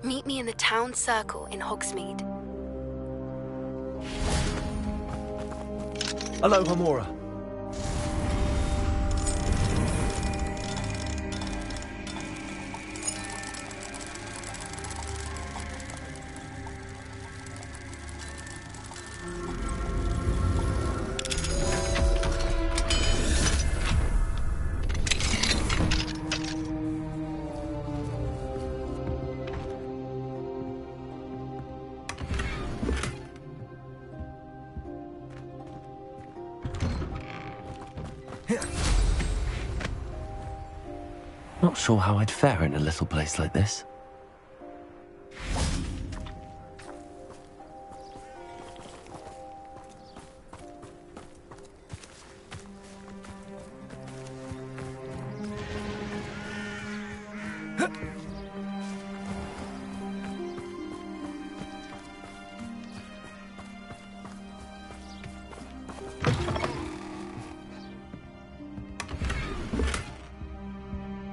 Meet me in the town circle in Hogsmeade. Hello, Hamora. Not sure how I'd fare in a little place like this.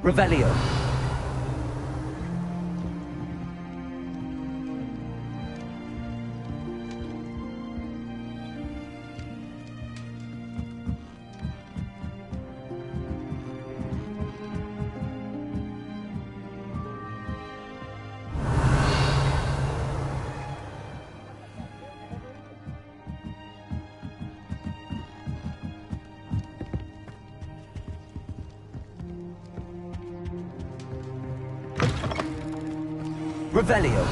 Revelio. Revelio.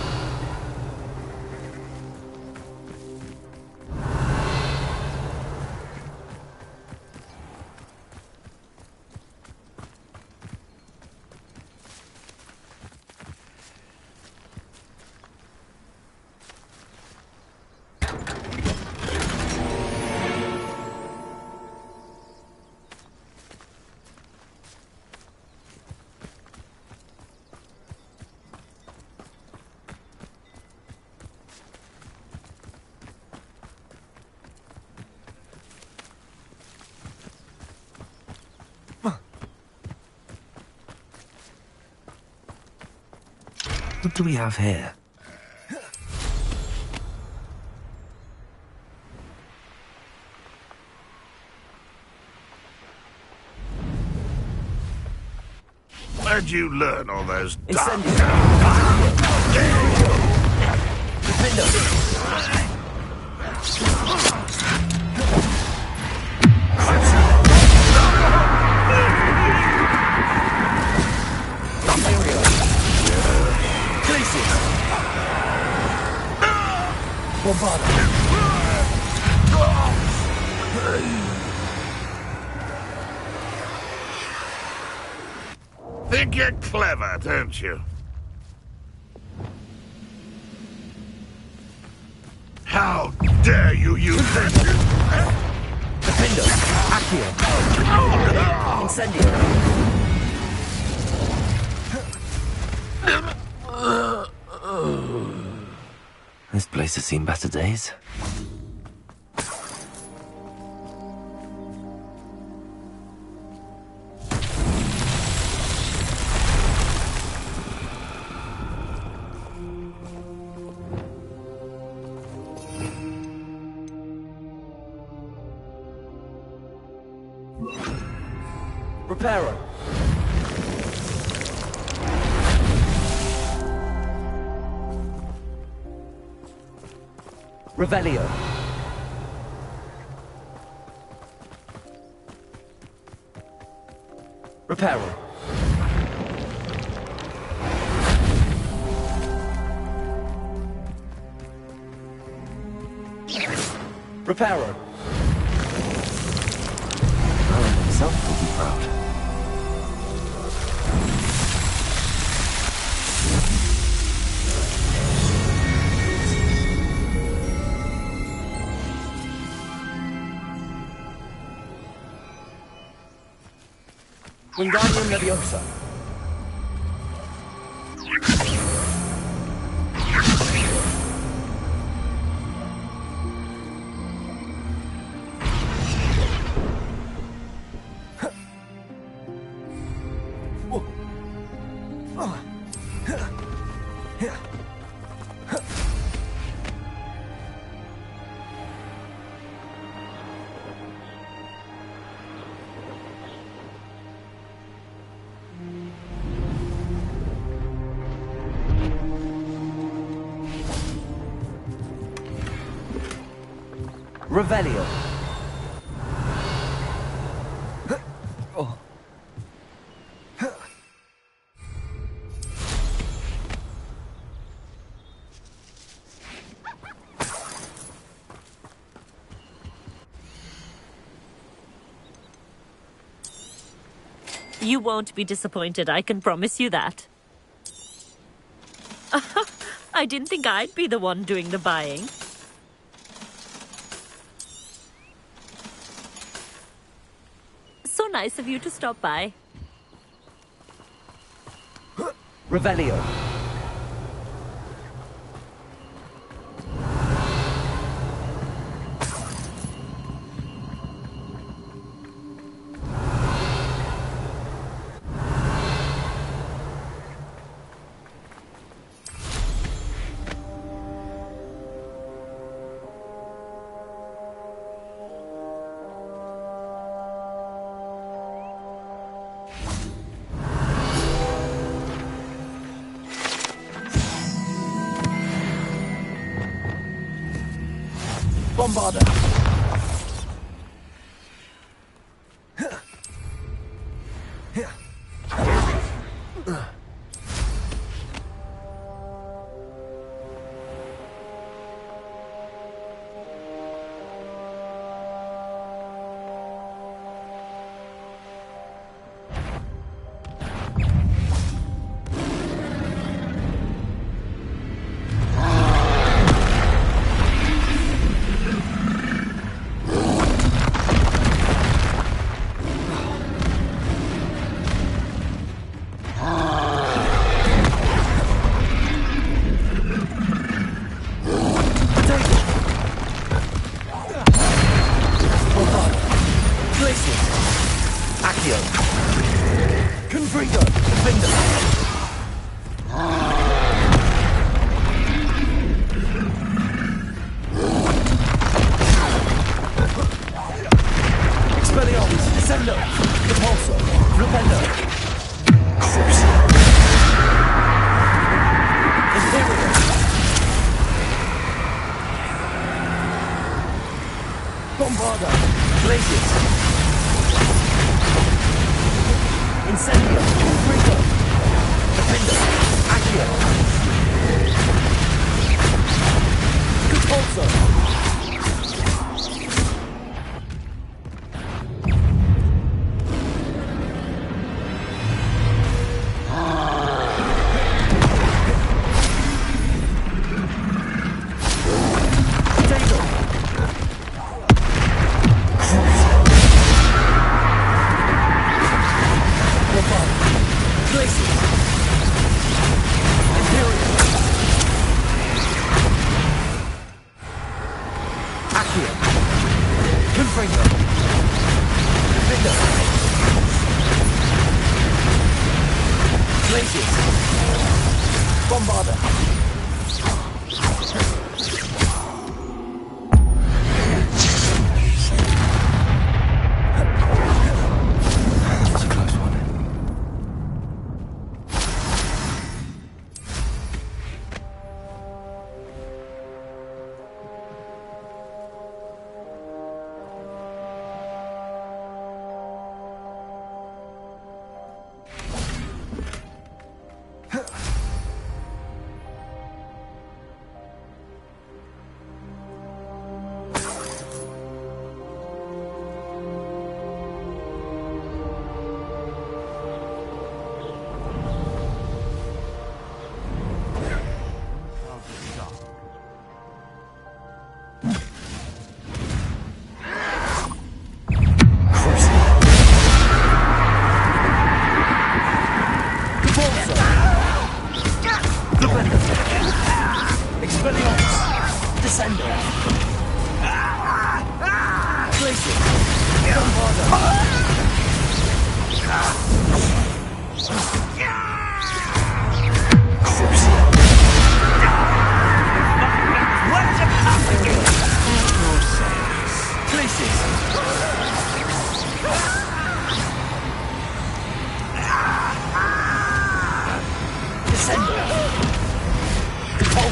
What do we have here? Where'd you learn all those Incendio. Think you're clever, don't you? How dare you use that? Defendo. Accio. Incendio. This place has seen better days. Reparo. Revelio. Reparo. Reparo. Alan himself will be proud. Wingardium Leviosa. Revelio. You won't be disappointed, I can promise you that. I didn't think I'd be the one doing the buying. So nice of you to stop by. Revelio. Bombarder. Bombarder! Glacius! Incendio! Confringo! Defender! Accio! Compulso!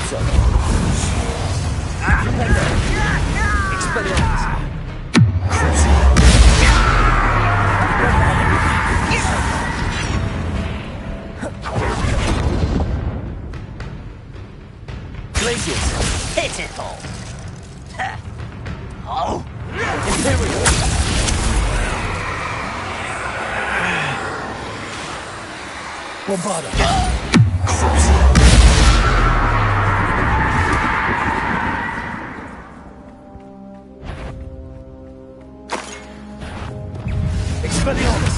Repulsor. Defender. Expelliarmus. Glacius. Pitiful. Oh. Imperial. Bombarda. Expelliarmus.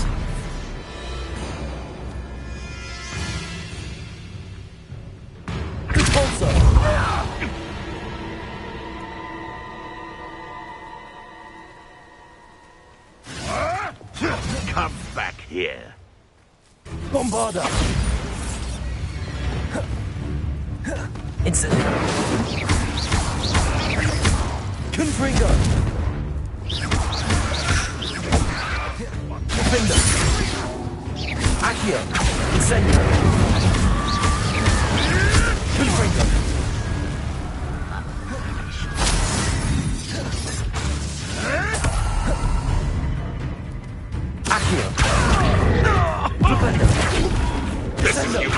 Repulsor. Come back here. Bombarda. Incendio. Confringo. Defender. Accio. Incendio. Confringo. Accio. Defender. Incendio.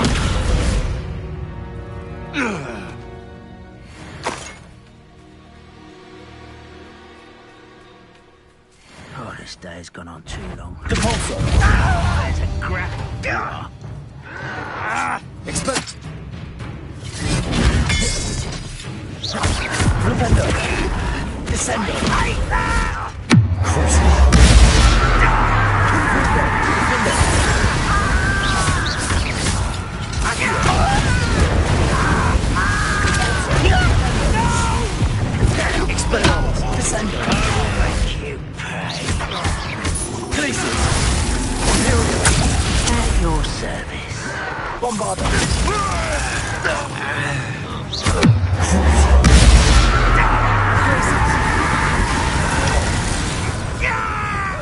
Oh, this day's gone on too long. Repulsor. There's a crap. Expect. Defender. Descender. Crucible. Defender. Expelliarmus. Descender. Glacius. Imperial. At your service. Bombarda.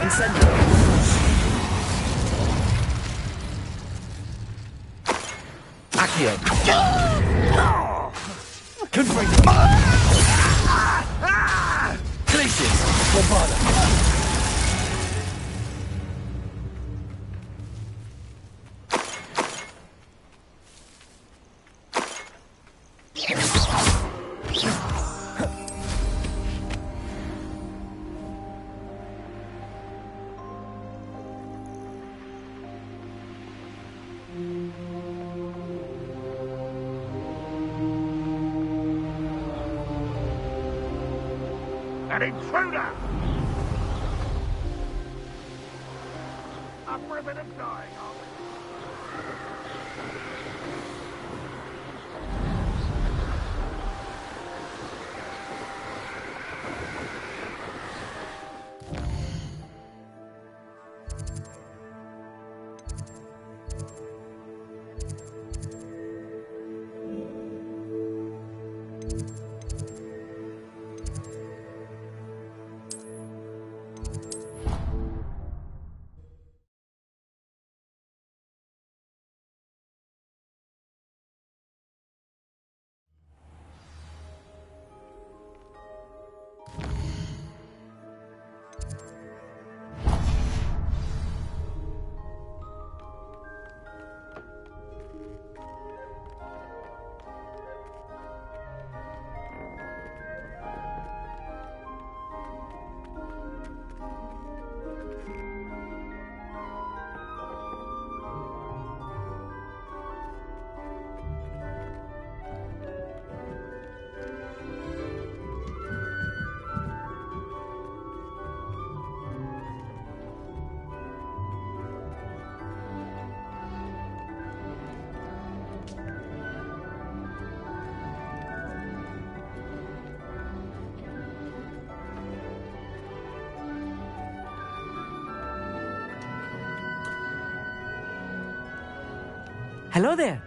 Incendio. Accio. Confringo. Glacius. Bombarda. An intruder! Up for a bit of dying, are we? Hello there.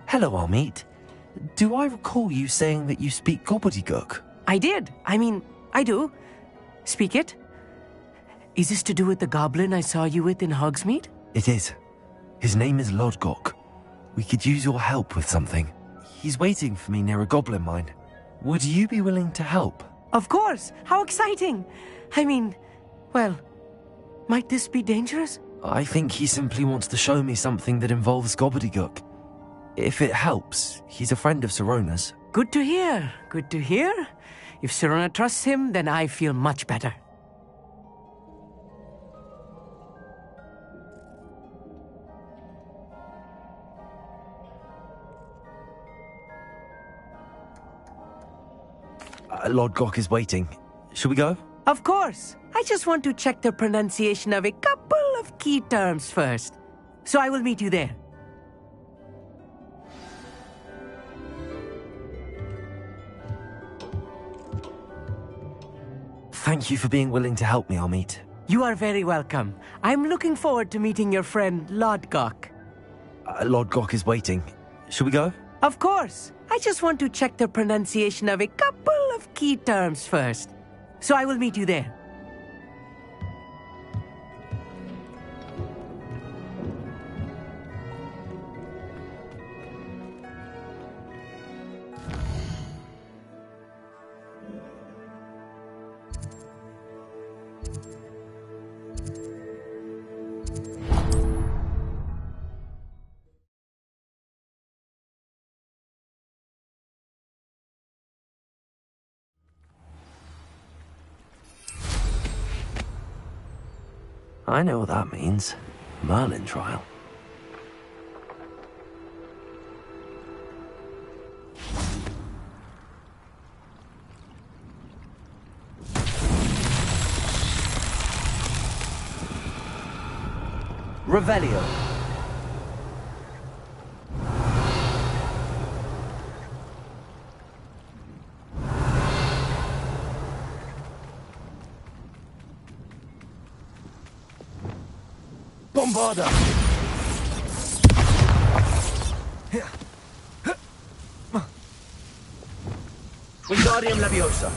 Hello, Amit. Do I recall you saying that you speak gobbledygook? I did. I do. Speak it. Is this to do with the goblin I saw you with in Hogsmeade? It is. His name is Lodgok. We could use your help with something. He's waiting for me near a goblin mine. Would you be willing to help? Of course! How exciting! I mean, well, might this be dangerous? I think he simply wants to show me something that involves gobbledygook. If it helps, he's a friend of Sirona's. Good to hear. Good to hear. If Sirona trusts him, then I feel much better. Lord Gok is waiting. Shall we go? Of course. I just want to check the pronunciation of a couple of key terms first. So I will meet you there. Thank you for being willing to help me, Amit. You are very welcome. I'm looking forward to meeting your friend, Lord Gok. Lord Gok is waiting. Shall we go? Of course. I just want to check the pronunciation of a couple of key terms first. So I will meet you there. I know what that means. Merlin trial. Revelio. Bombarda! Wingardium Leviosa!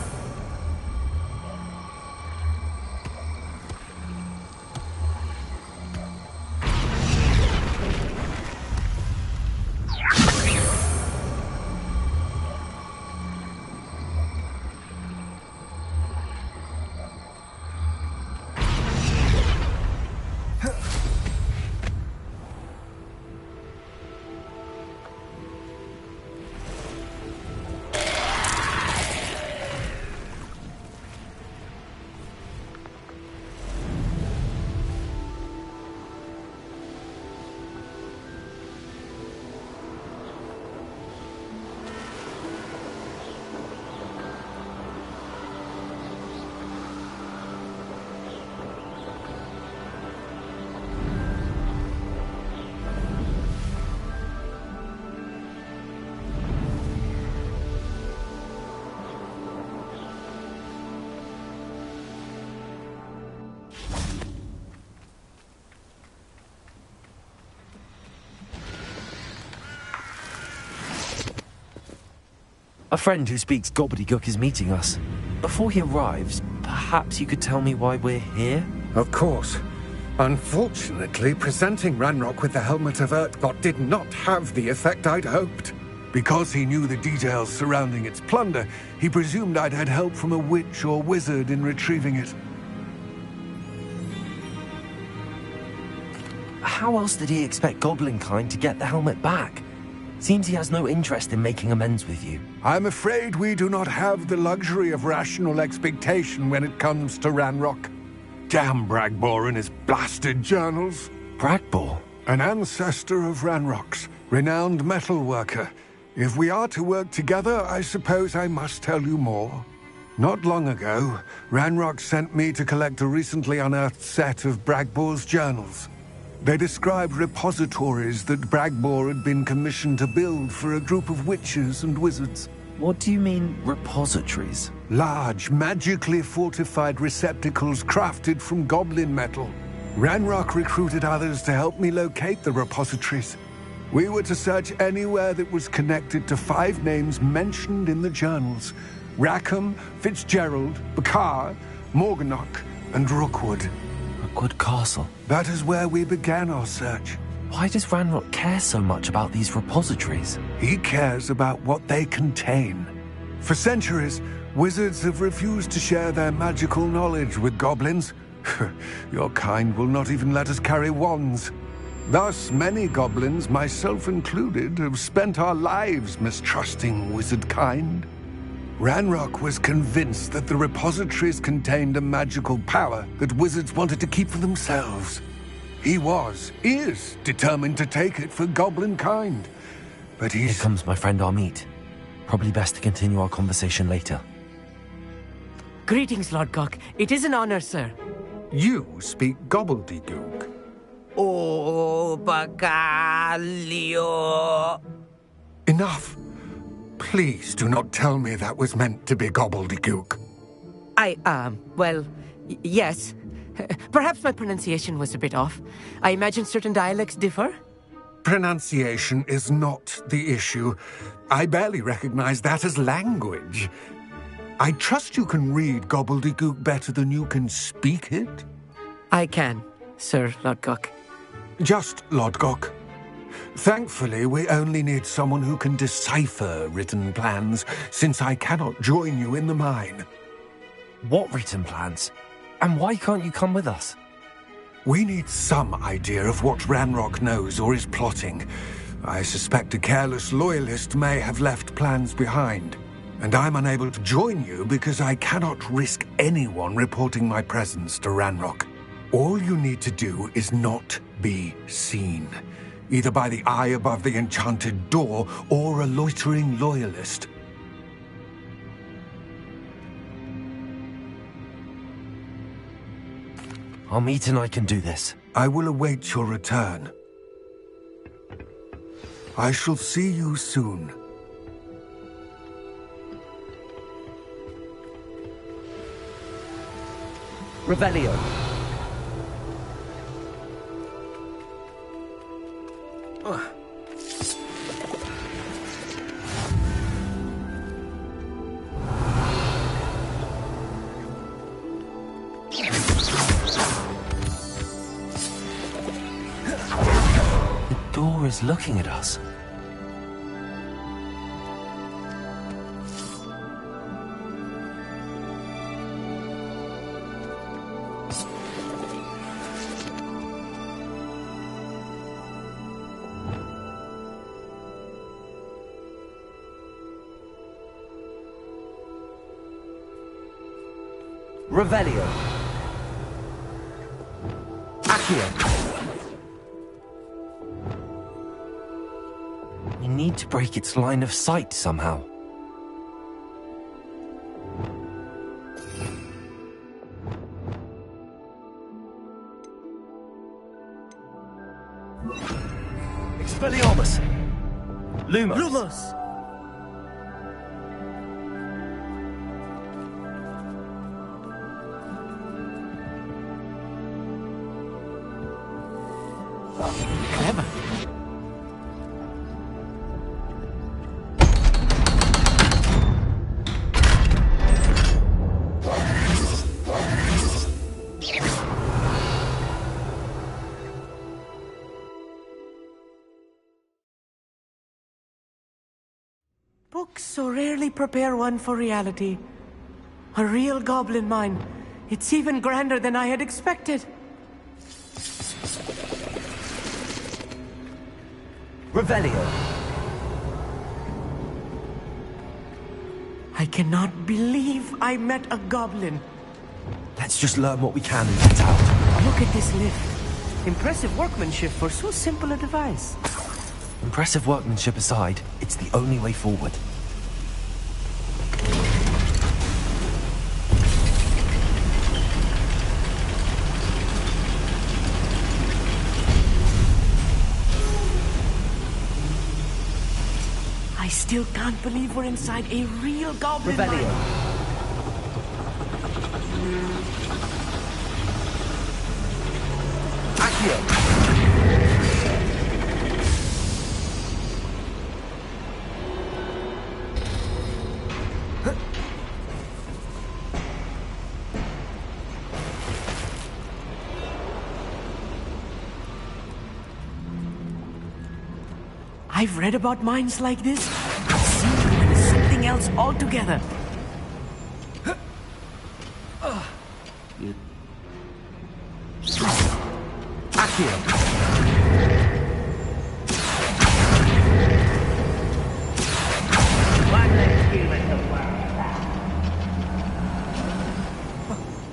A friend who speaks gobbledygook is meeting us. Before he arrives, perhaps you could tell me why we're here? Of course. Unfortunately, presenting Ranrock with the Helmet of Urtkot did not have the effect I'd hoped. Because he knew the details surrounding its plunder, he presumed I'd had help from a witch or wizard in retrieving it. How else did he expect Goblinkind to get the helmet back? Seems he has no interest in making amends with you. I'm afraid we do not have the luxury of rational expectation when it comes to Ranrock. Damn Bragbor and his blasted journals. Bragbor? An ancestor of Ranrock's, renowned metalworker. If we are to work together, I suppose I must tell you more. Not long ago, Ranrock sent me to collect a recently unearthed set of Bragbor's journals. They described repositories that Bragbor had been commissioned to build for a group of witches and wizards. What do you mean, repositories? Large, magically fortified receptacles crafted from goblin metal. Ranrock recruited others to help me locate the repositories. We were to search anywhere that was connected to 5 names mentioned in the journals: Rackham, Fitzgerald, Bakar, Morganach, and Rookwood. Rookwood Castle. That is where we began our search. Why does Ranrock care so much about these repositories? He cares about what they contain. For centuries, wizards have refused to share their magical knowledge with goblins. Your kind will not even let us carry wands. Thus, many goblins, myself included, have spent our lives mistrusting wizard kind. Ranrock was convinced that the repositories contained a magical power that wizards wanted to keep for themselves. He is determined to take it for goblin kind. But Here he's... comes my friend Amit. Probably best to continue our conversation later. Greetings, Lord Gok. It is an honor, sir. You speak gobbledygook. Oh, Bacalio. Enough. Please do not tell me that was meant to be gobbledygook. Yes. Perhaps my pronunciation was a bit off. I imagine certain dialects differ. Pronunciation is not the issue. I barely recognize that as language. I trust you can read gobbledygook better than you can speak it? I can, Sir Lord Gok. Just Lord Gok. Thankfully, we only need someone who can decipher written plans, since I cannot join you in the mine. What written plans? And why can't you come with us? We need some idea of what Ranrock knows or is plotting. I suspect a careless loyalist may have left plans behind. And I'm unable to join you because I cannot risk anyone reporting my presence to Ranrock. All you need to do is not be seen, either by the eye above the enchanted door or a loitering loyalist. Amit and I can do this. I will await your return. I shall see you soon. Revelio. The door is looking at us. Revelio. Accio. We need to break its line of sight somehow. Expelliarmus. Lumos. Lumos. Clever. Books so rarely prepare one for reality. A real goblin mine. It's even grander than I had expected. Revelio. I cannot believe I met a goblin. Let's just learn what we can and get out. Look at this lift. Impressive workmanship for so simple a device. Impressive workmanship aside, it's the only way forward. I still can't believe we're inside a real goblin Revelio. mine. Accio. I've read about minds like this. Seeing them is something else altogether.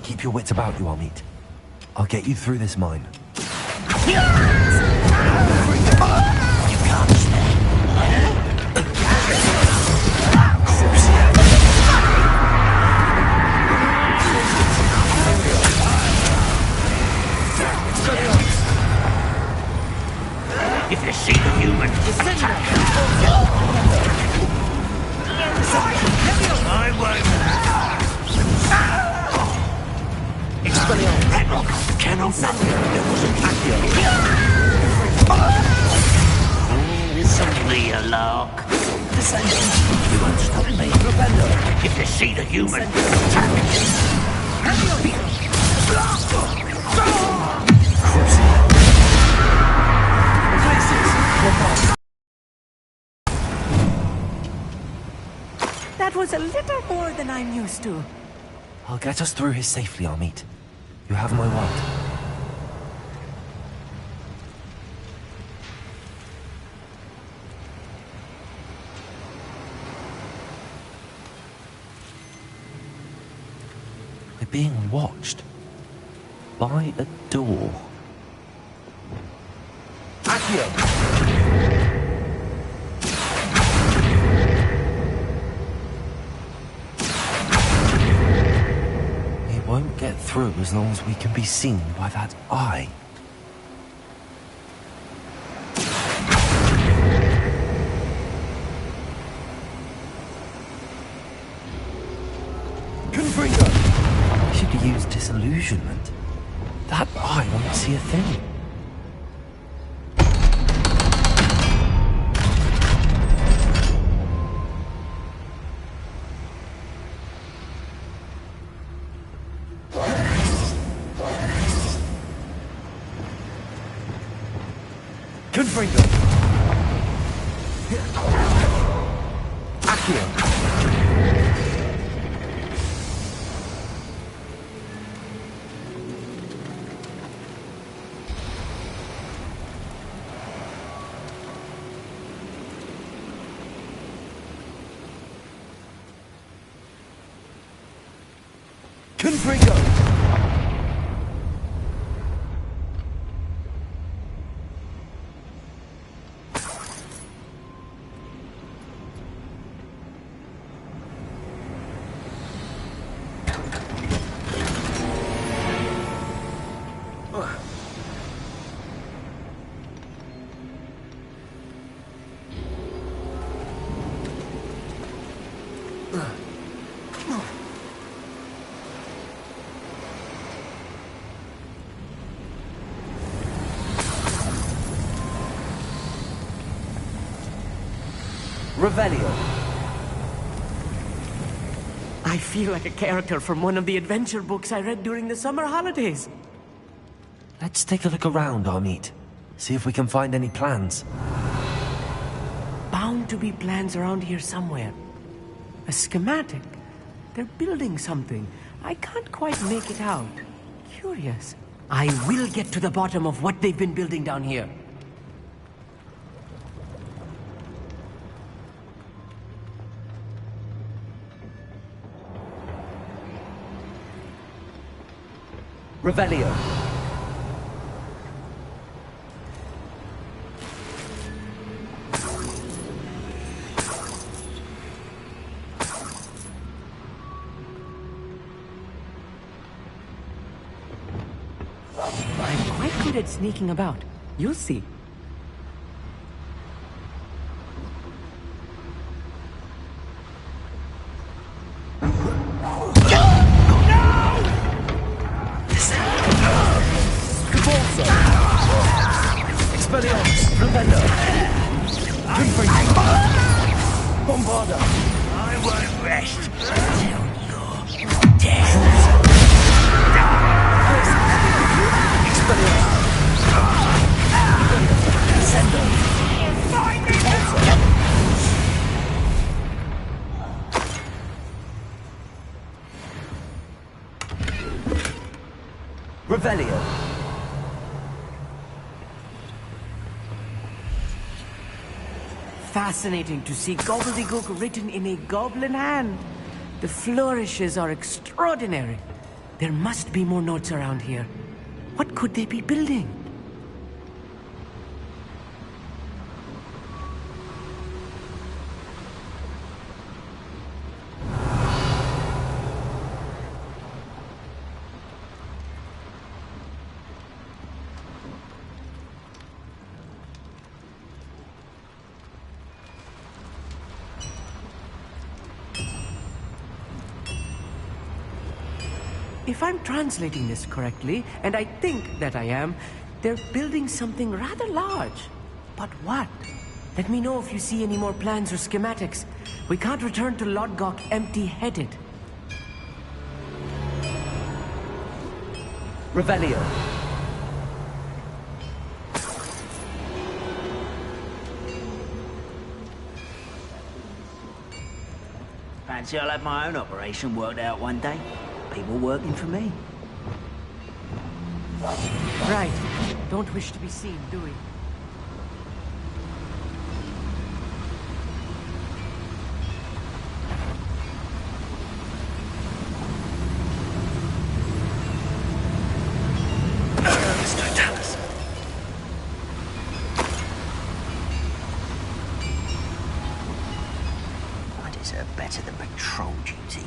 Keep your wits about you, Amit. I'll get you through this mine. If you see the human, attack. I won't. Expelliarmus cannot matter. There was an Accio. Simply a lark. You won't stop me. If you see the human, attack. That was a little more than I'm used to. I'll get us through here safely, Amit. You have my word. We're being watched. By a door. Accio! It won't get through as long as we can be seen by that eye. I should have used disillusionment. That eye won't see a thing. Confringo! Accio! Confringo! Revelio. I feel like a character from one of the adventure books I read during the summer holidays. Let's take a look around, Amit. See if we can find any plans. Bound to be plans around here somewhere. A schematic. They're building something. I can't quite make it out. Curious. I will get to the bottom of what they've been building down here. Revelio. I'm quite good at sneaking about. You'll see. Expelliarmus! Revelio! Confringo! Bombarda! I won't rest till you're dead. Expelliarmus! Sendo! Revelio. Fascinating to see gobbledygook written in a goblin hand. The flourishes are extraordinary. There must be more notes around here. What could they be building? If I'm translating this correctly, and I think that I am, they're building something rather large. But what? Let me know if you see any more plans or schematics. We can't return to Lodgok empty-headed. Revelio. Fancy I'll have my own operation worked out one day. People working for me. Right. Don't wish to be seen, do we? I deserve better than patrol duty.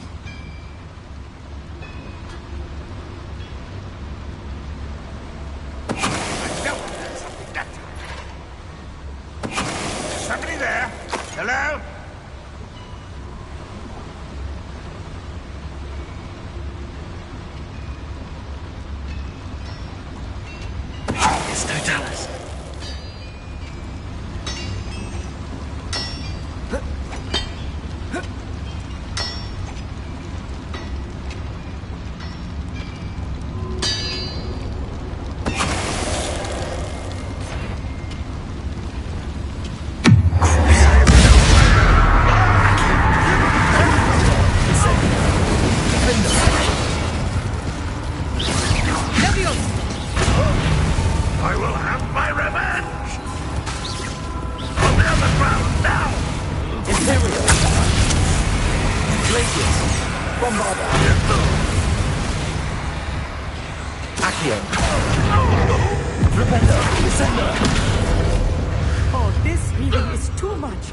Somebody there? Hello? It's no Dallas. I will have my revenge! On the underground now! Imperio. Glacius. Bombarda. Accio. Repender. Descender. Oh, this healing is too much.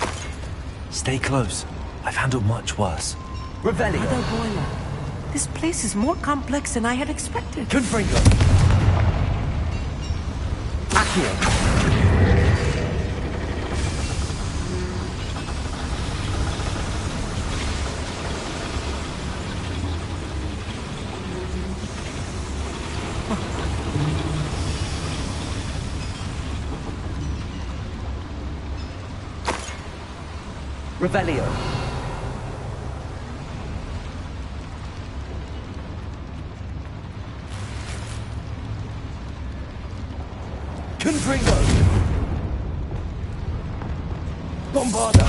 Stay close. I've handled much worse. Revelio. Mother boiler. This place is more complex than I had expected. Confringo. Accio. Revelio. Confringo. Bombarda.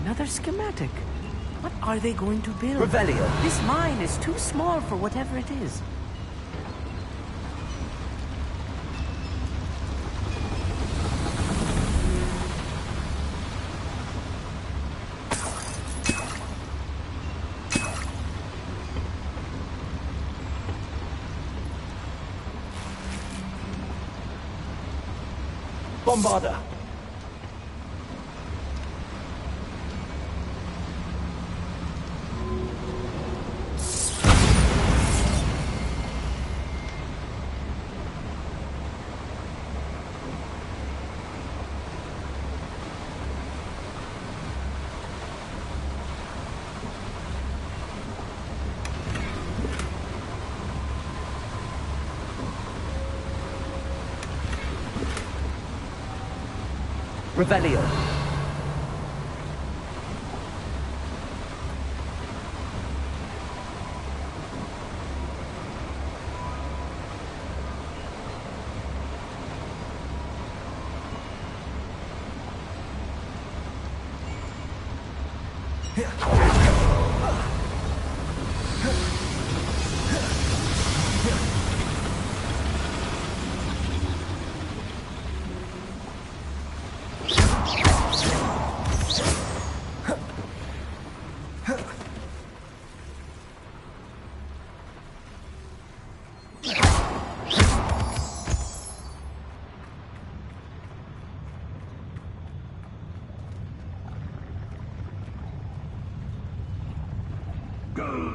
Another schematic. What are they going to build? Revelio. This mine is too small for whatever it is. Bombarda. Revelio. Go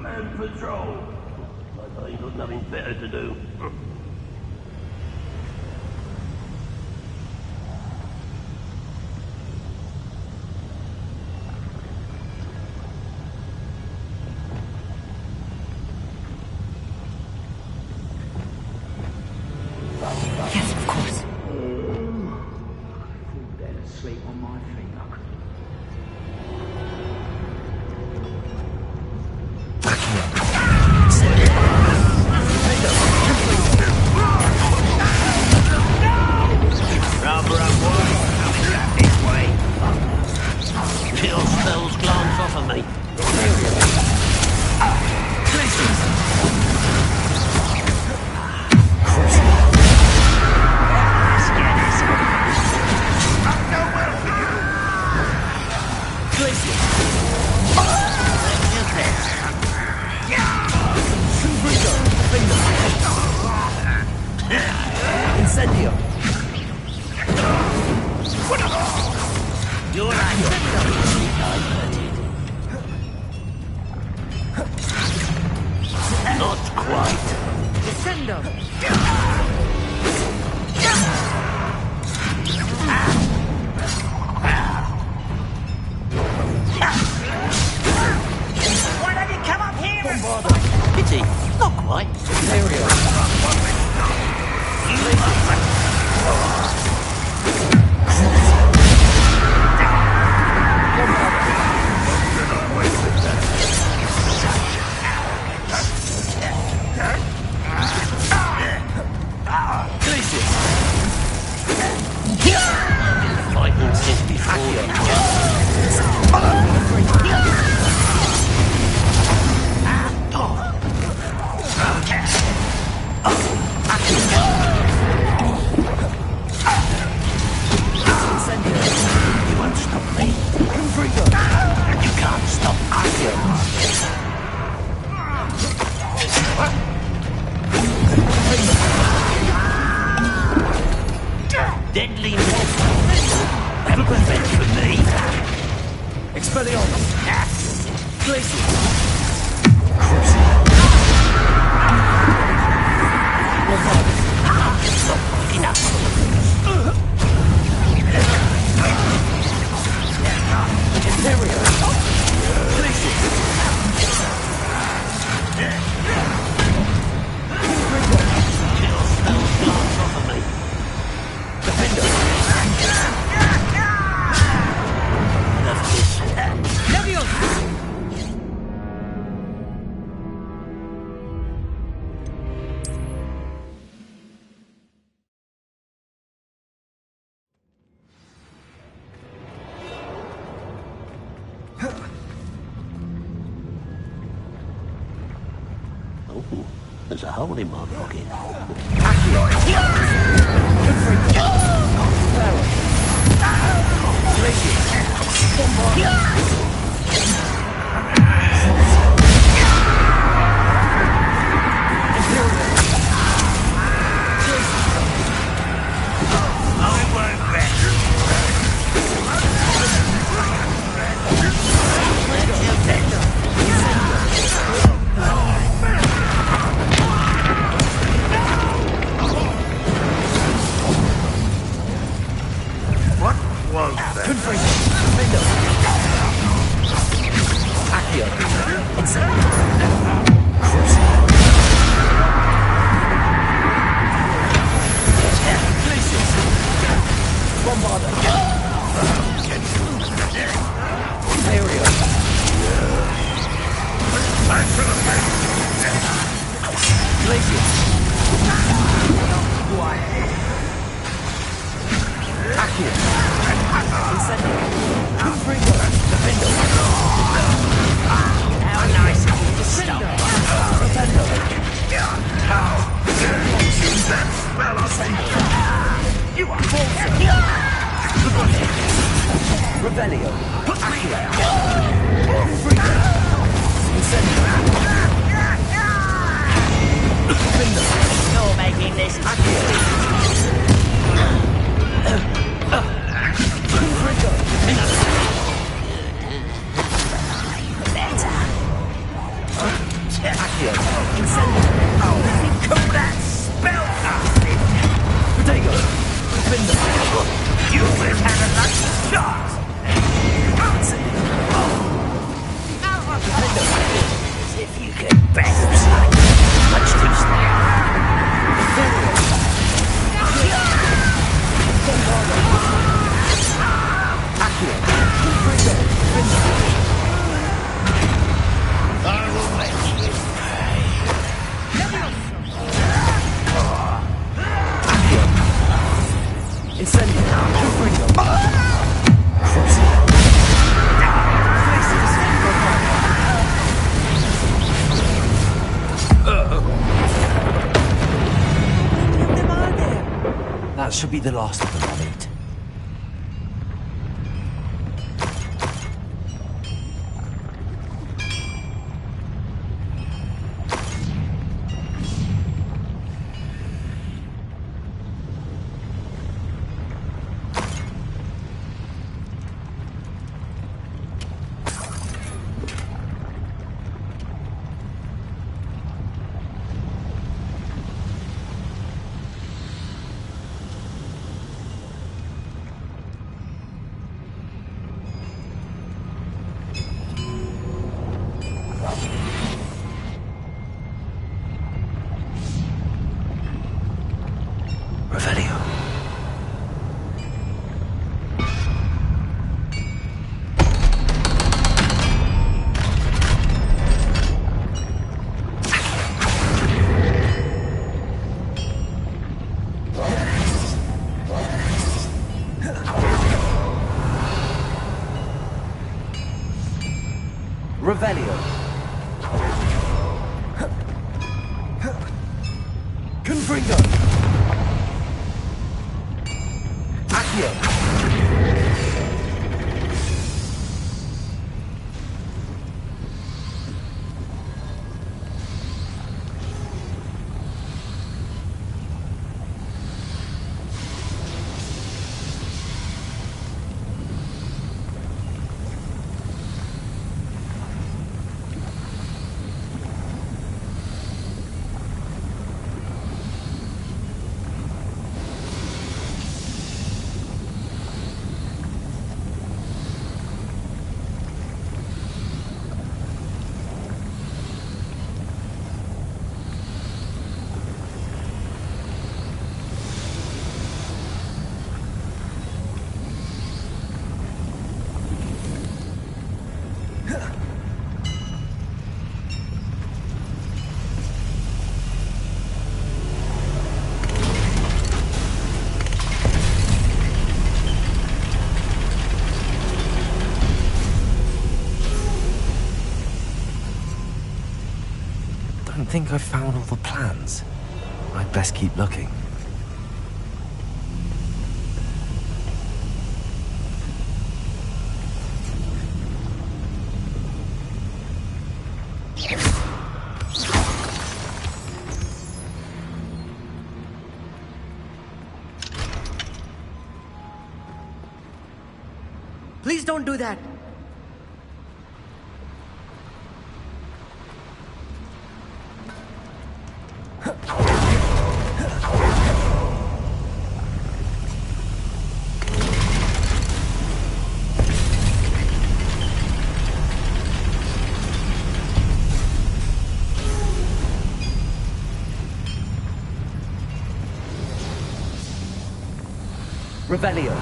and patrol. I ain't got nothing better to do. Yes, of course. Fall dead asleep on my feet. I could. Rubber up, boy. Coming back this way. Little spells glance off of me. Incendio. You're right. Not quite. Descendo. Why don't you come up here? Pity. Not quite. Fighting since before. You won't stop me. You can't stop Deadly move. That'll prevent from me. Expelliarmus. Glacius. Enough. Imperio. Glacius. Defender. Oh, there's a hole in my pocket. Incendio. Confringo. Defender. That spell on you are Revelio. Accio. You're making this Accio. Call that spell casting! Protego. You will have a lucky shot! As if you could best much too slow. I will make you pay. Incendio. Confringo. That should be the last of them, I'll eat. Revelio. Revelio. Confringo. Accio. Don't think I've found all the plans. I'd best keep looking. Please don't do that. Revelio.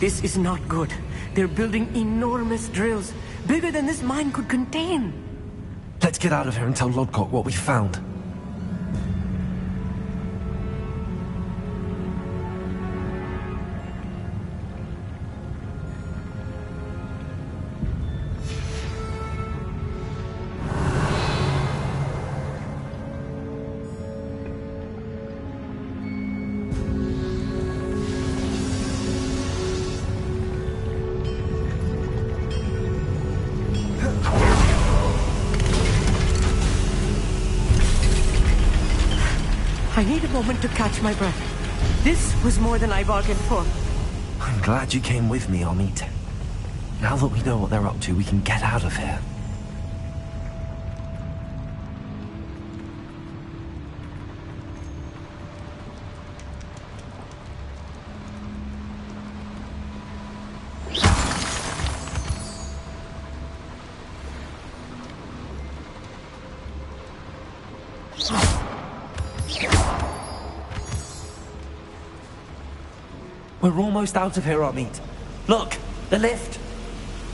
This is not good. They're building enormous drills, bigger than this mine could contain. Let's get out of here and tell Lodcock what we found. I need a moment to catch my breath. This was more than I bargained for. I'm glad you came with me, Amit. Now that we know what they're up to, we can get out of here. We're almost out of here, Amit. Look, the lift.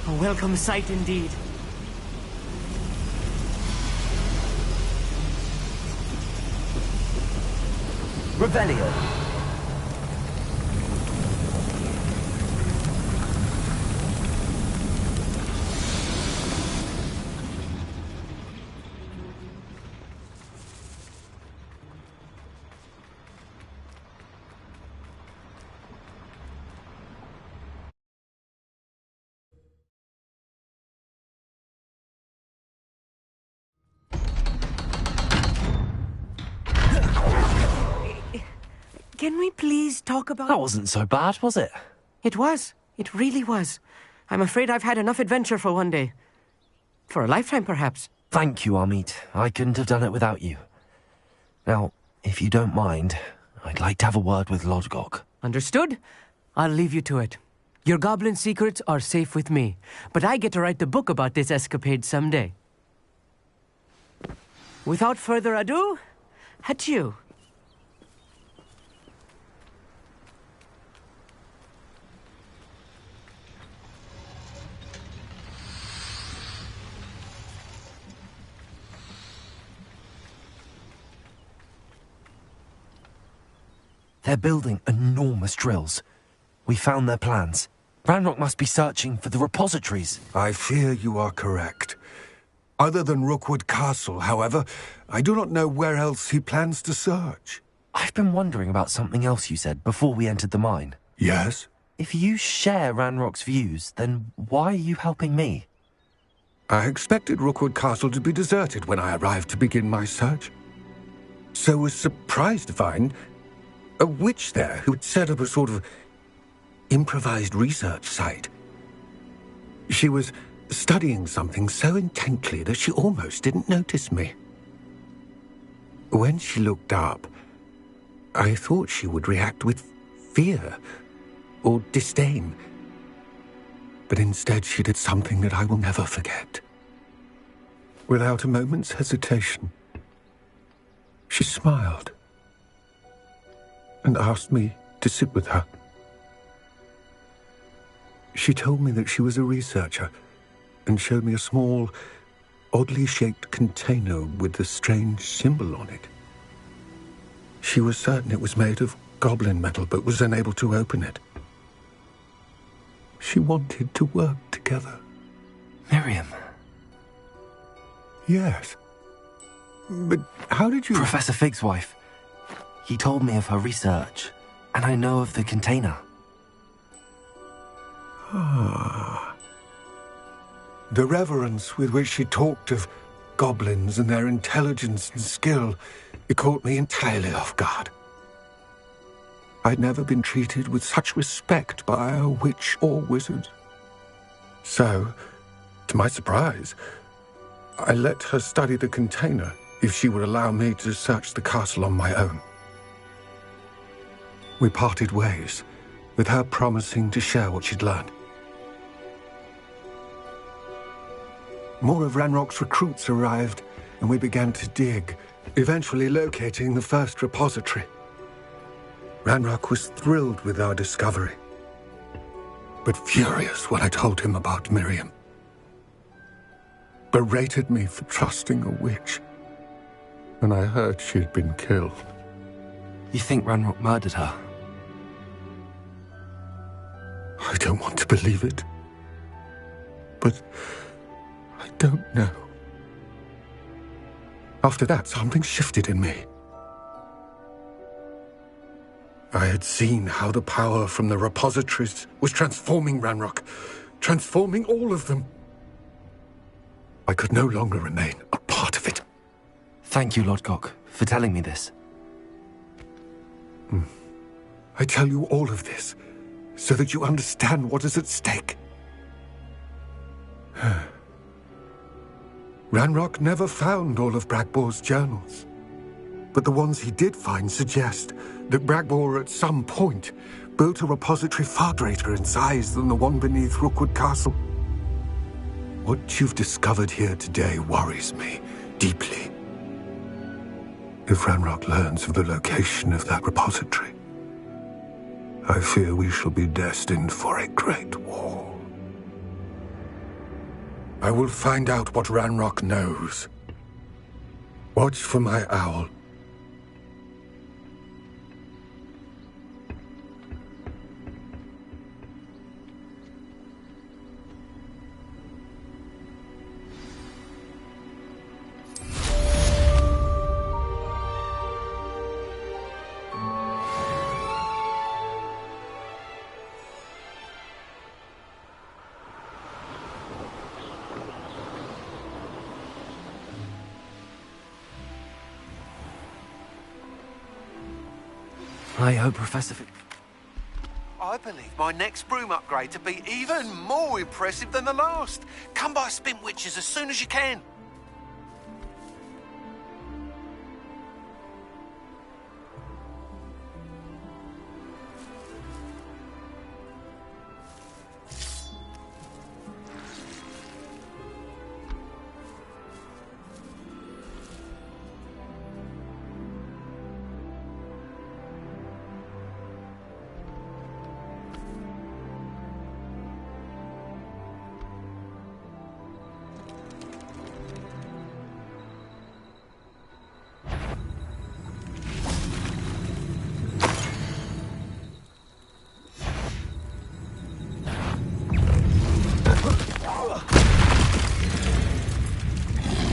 A welcome sight indeed. Revelio. Can we please talk about... That wasn't so bad, was it? It was. It really was. I'm afraid I've had enough adventure for one day. For a lifetime, perhaps. Thank you, Amit. I couldn't have done it without you. Now, if you don't mind, I'd like to have a word with Lodgok. Understood? I'll leave you to it. Your goblin secrets are safe with me, but I get to write the book about this escapade someday. Without further ado, adieu. They're building enormous drills. We found their plans. Ranrock must be searching for the repositories. I fear you are correct. Other than Rookwood Castle, however, I do not know where else he plans to search. I've been wondering about something else you said before we entered the mine. Yes? If you share Ranrock's views, then why are you helping me? I expected Rookwood Castle to be deserted when I arrived to begin my search. So was surprised to find a witch there who'd set up a sort of improvised research site. She was studying something so intently that she almost didn't notice me. When she looked up, I thought she would react with fear or disdain. But instead she did something that I will never forget. Without a moment's hesitation, she smiled and asked me to sit with her. She told me that she was a researcher and showed me a small, oddly shaped container with a strange symbol on it. She was certain it was made of goblin metal, but was unable to open it. She wanted to work together. Miriam. Yes. But how did you... Professor Fig's wife. He told me of her research, and I know of the container. Ah. The reverence with which she talked of goblins and their intelligence and skill, it caught me entirely off guard. I'd never been treated with such respect by a witch or wizard. So, to my surprise, I let her study the container if she would allow me to search the castle on my own. We parted ways, with her promising to share what she'd learned. More of Ranrock's recruits arrived, and we began to dig, eventually locating the first repository. Ranrock was thrilled with our discovery, but furious when I told him about Miriam. Berated me for trusting a witch, and I heard she'd been killed. You think Ranrock murdered her? I don't want to believe it, but I don't know. After that, something shifted in me. I had seen how the power from the repositories was transforming Ranrock, transforming all of them. I could no longer remain a part of it. Thank you, Lodgok, for telling me this. I tell you all of this so that you understand what is at stake. Ranrock never found all of Bragbor's journals, but the ones he did find suggest that Bragbor at some point built a repository far greater in size than the one beneath Rookwood Castle. What you've discovered here today worries me deeply. If Ranrock learns of the location of that repository, I fear we shall be destined for a great war. I will find out what Ranrock knows. Watch for my owl. I hope Professor... I believe my next broom upgrade to be even more impressive than the last. Come by Spin Witches as soon as you can.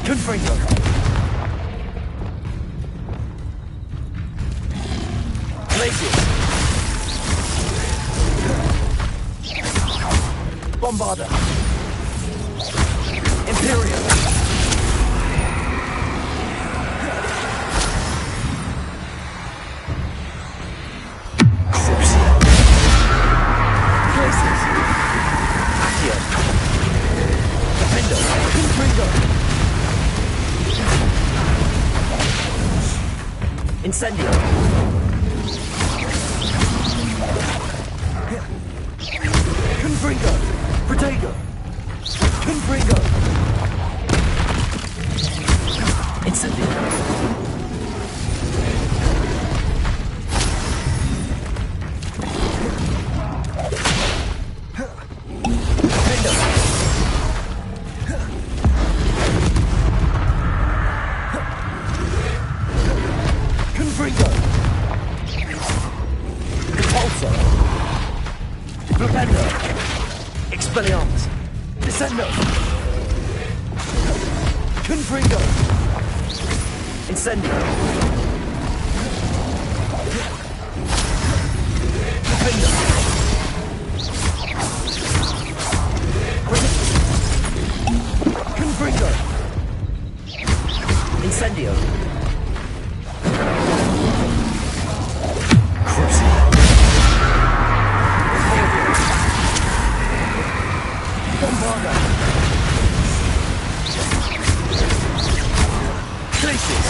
Confringo. Glacius. Bombarder. Imperial. Glacius. Accio. Defender. Confringo. Incendio. Confringo. Protego. Confringo. Incendio. Confringo. Repulsor. Flipendo. Expelliarmus. Descendo. Confringo. Incendio. Defender. Confringo. Incendio. Bombarder. Glacius.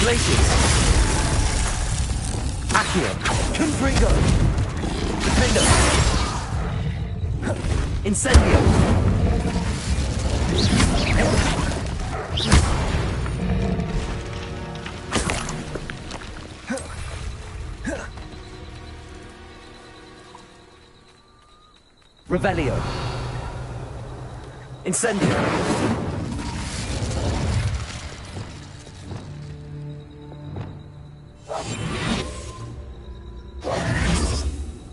Glacius. Accio. Confringo. Defender. Incendio. Revelio. Incendio.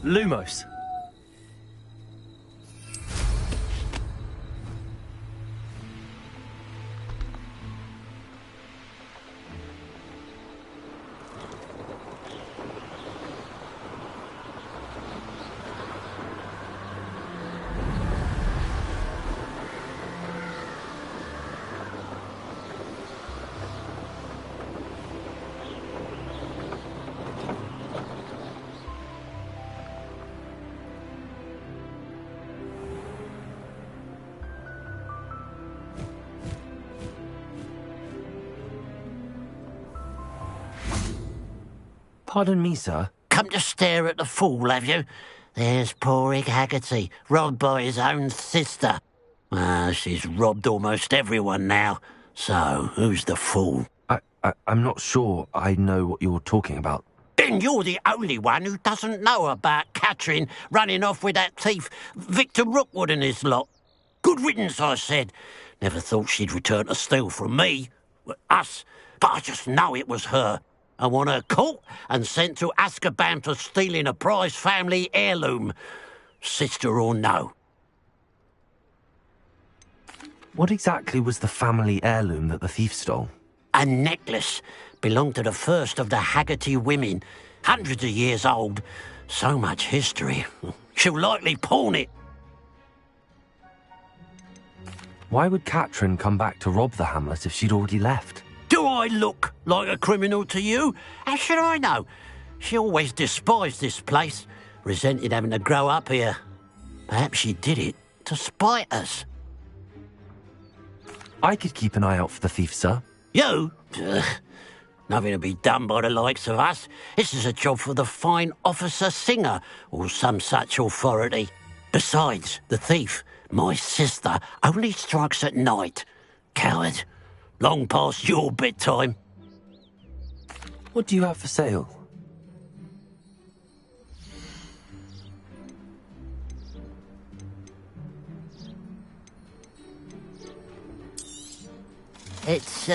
Lumos. Pardon me, sir. Come to stare at the fool, have you? There's poor Ig Haggerty, robbed by his own sister. She's robbed almost everyone now. So, who's the fool? I'm not sure I know what you're talking about. Then you're the only one who doesn't know about Catherine running off with that thief Victor Rookwood and his lot. Good riddance, I said. Never thought she'd return to steal from me, us, but I just know it was her. I want her caught and sent to Azkaban for stealing a prize family heirloom, sister or no. What exactly was the family heirloom that the thief stole? A necklace belonged to the first of the Haggerty women, hundreds of years old. So much history. She'll likely pawn it. Why would Catherine come back to rob the hamlet if she'd already left? Do I look like a criminal to you? How should I know? She always despised this place, resented having to grow up here. Perhaps she did it to spite us. I could keep an eye out for the thief, sir. You? Nothing to be done by the likes of us. This is a job for the fine officer Singer, or some such authority. Besides, the thief, my sister, only strikes at night. Coward. Long past your bedtime. What do you have for sale? It's,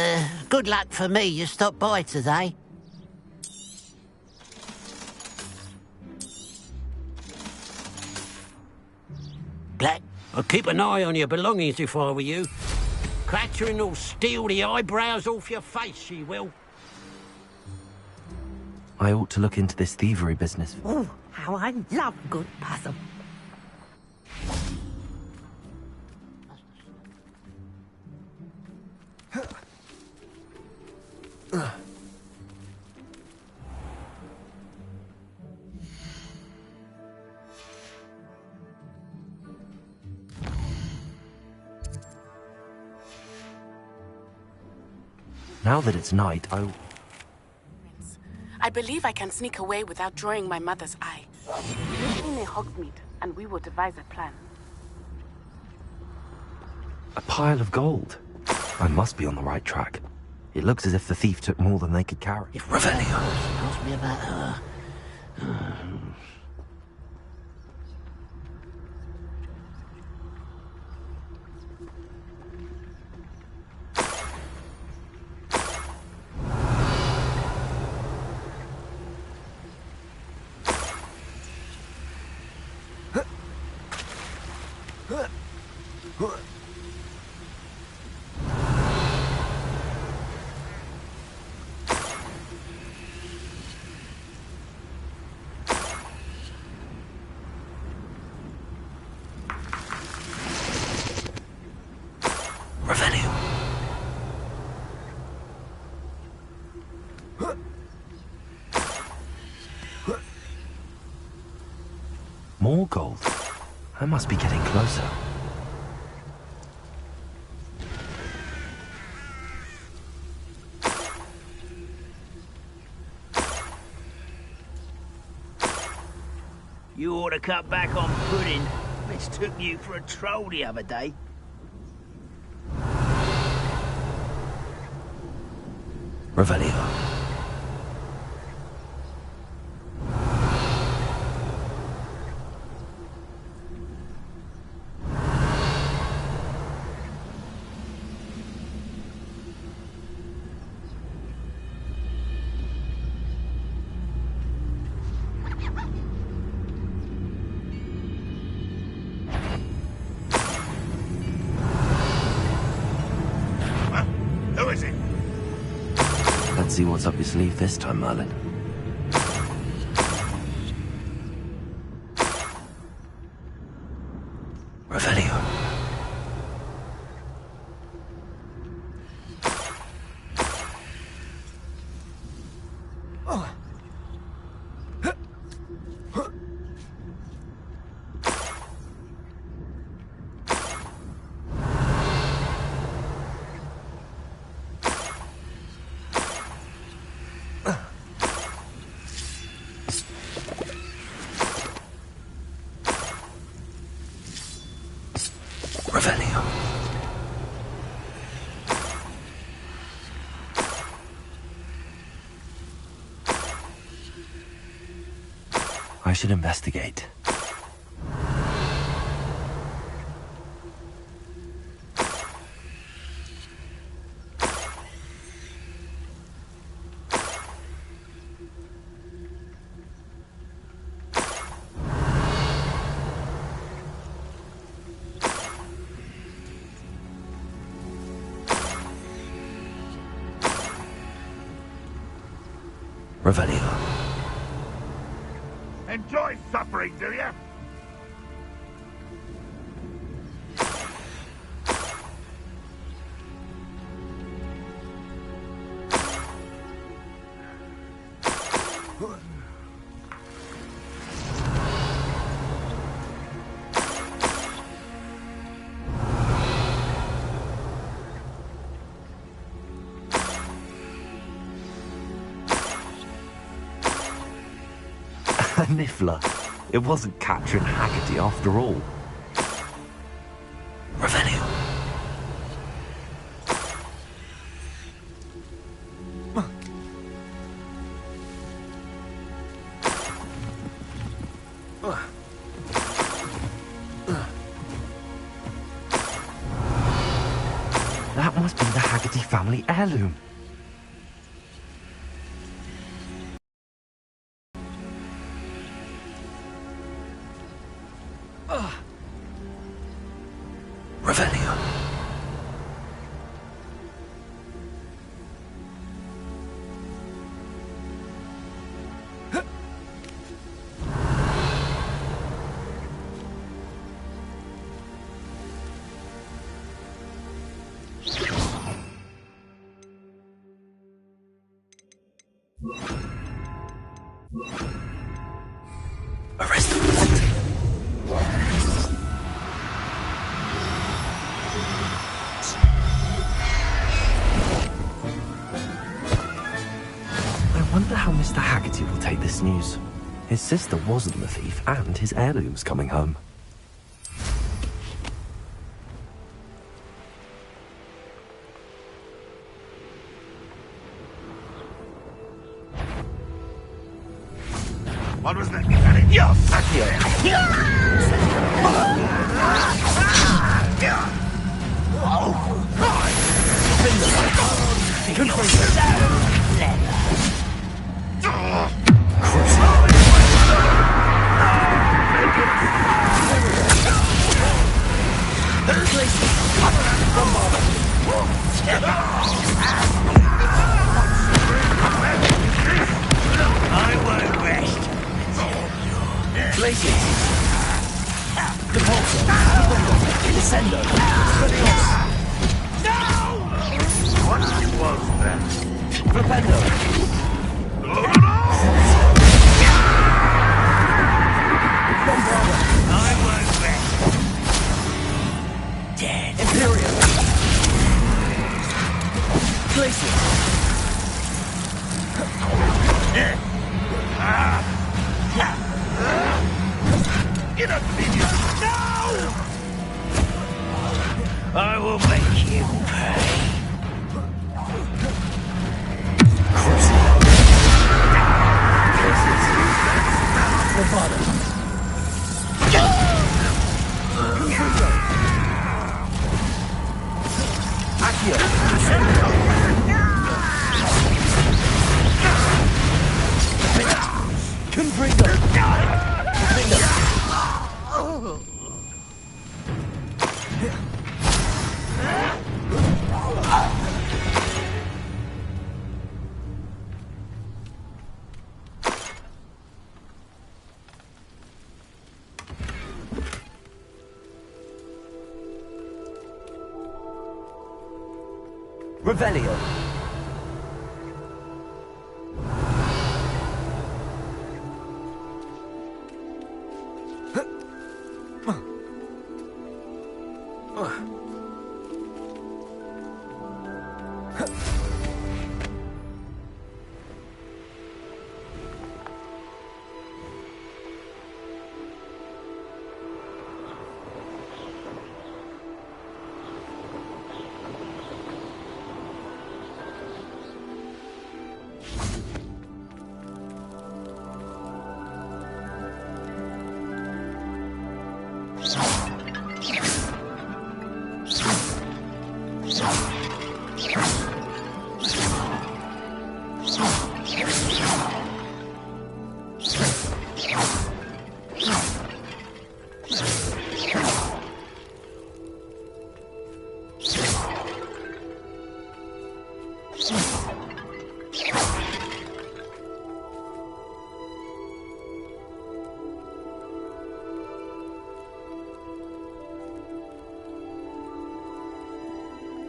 good luck for me you stopped by today. Black, I'd keep an eye on your belongings if I were you. Catherine will steal the eyebrows off your face, she will. I ought to look into this thievery business. Oh, how I love good puzzle. Now that it's night, I believe I can sneak away without drawing my mother's eye. Meet me near Hogsmeade, and we will devise a plan. a pile of gold. I must be on the right track. It looks as if the thief took more than they could carry. If Revelio asked me about her... More gold. I must be getting closer. You ought to cut back on pudding. Mistook you for a troll the other day. Revelio. Who is it? Let's see what's up your sleeve this time, Merlin. Revelio. I should investigate. Revelio. Enjoy suffering, do you? Niffler. It wasn't Catherine Haggerty after all. Revelio. That must be the Haggerty family heirloom. Revelio. Arrest them. I wonder how Mr. Haggerty will take this news. His sister wasn't the thief, and his heirloom's coming home. What was that? Yes! I won't rest. Places. Depulso. Descendo. What was that? Flipendo. I won't rest. Dead. Imperial. Places. Get up, minion! No! I will make you pay. Revelio.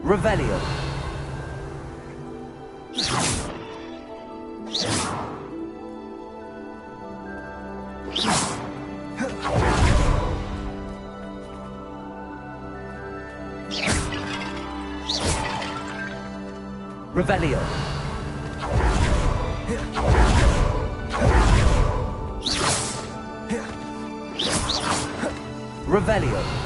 Revelio. Revelio. Revelio.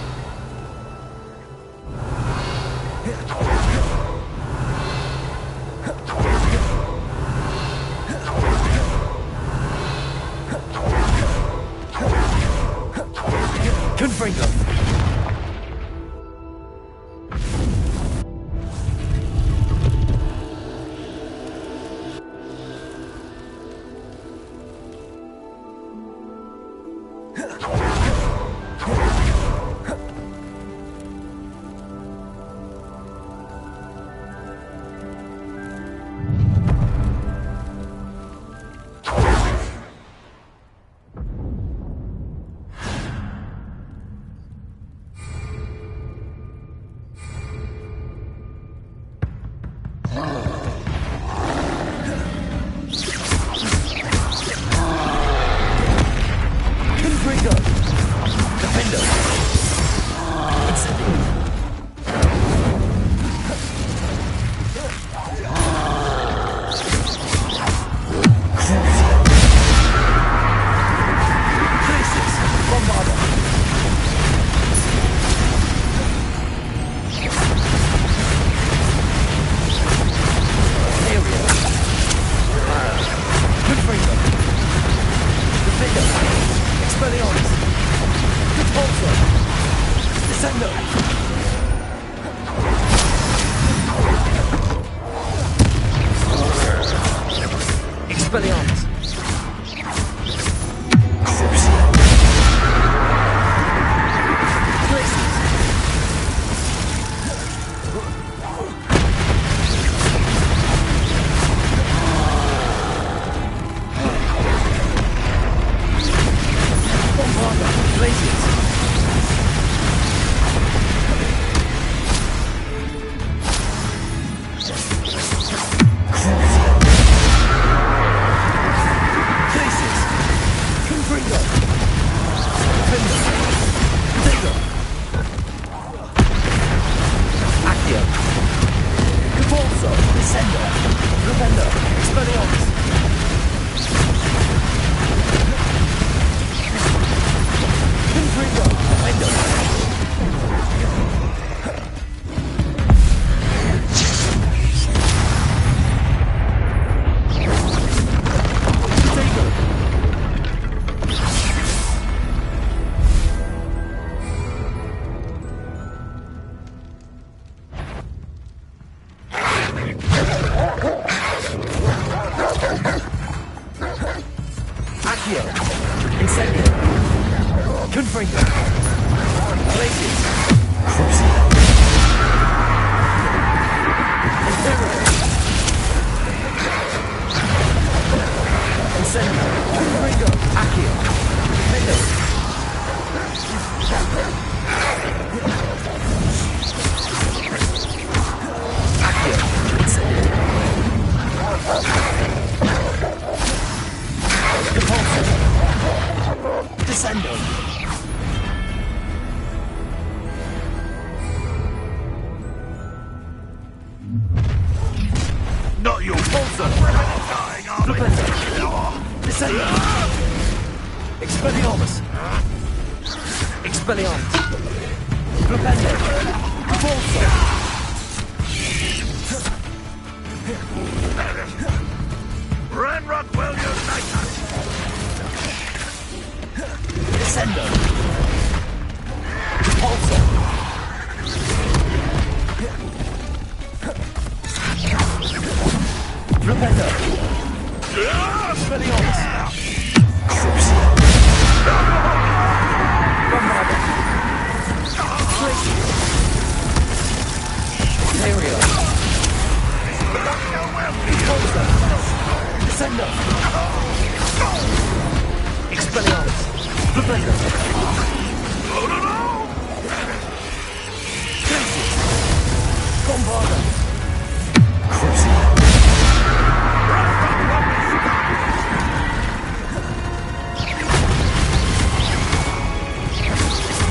Confringo. Not your fault, Expelliarmus! Expelliarmus! Flipendo! Forza! Ranrock will unite us! Descendo! Pulsar! Flipendo! Incendio! Expelliarmus! Defender! Glacius! Bombarda! Crucible!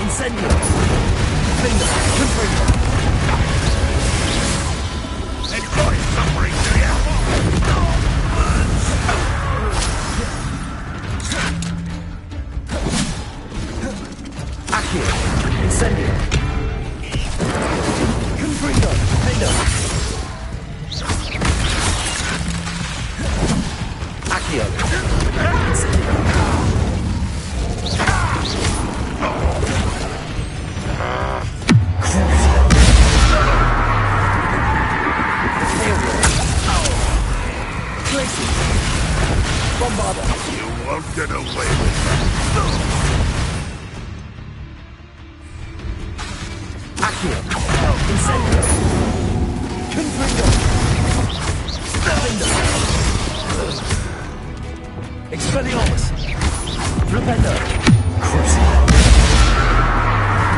Incendio! Defender! Confringo! Enjoy suffering, do ya? Accio! Incendio! Confringo! Defender! Accio! Incendio! Bombarda! You won't get away with that. Accio! Incendio! Confringo! Defender! Expelliarmus! Flipendo! Crucible!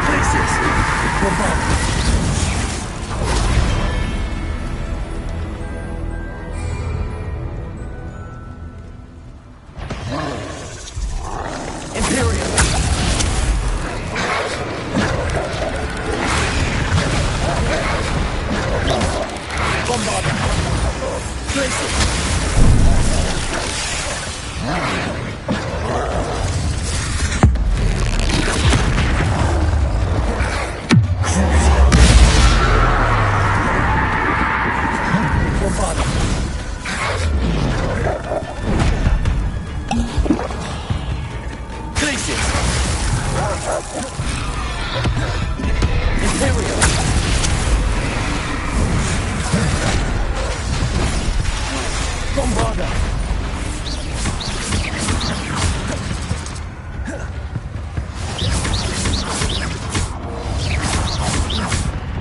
Glacius! Bombarda!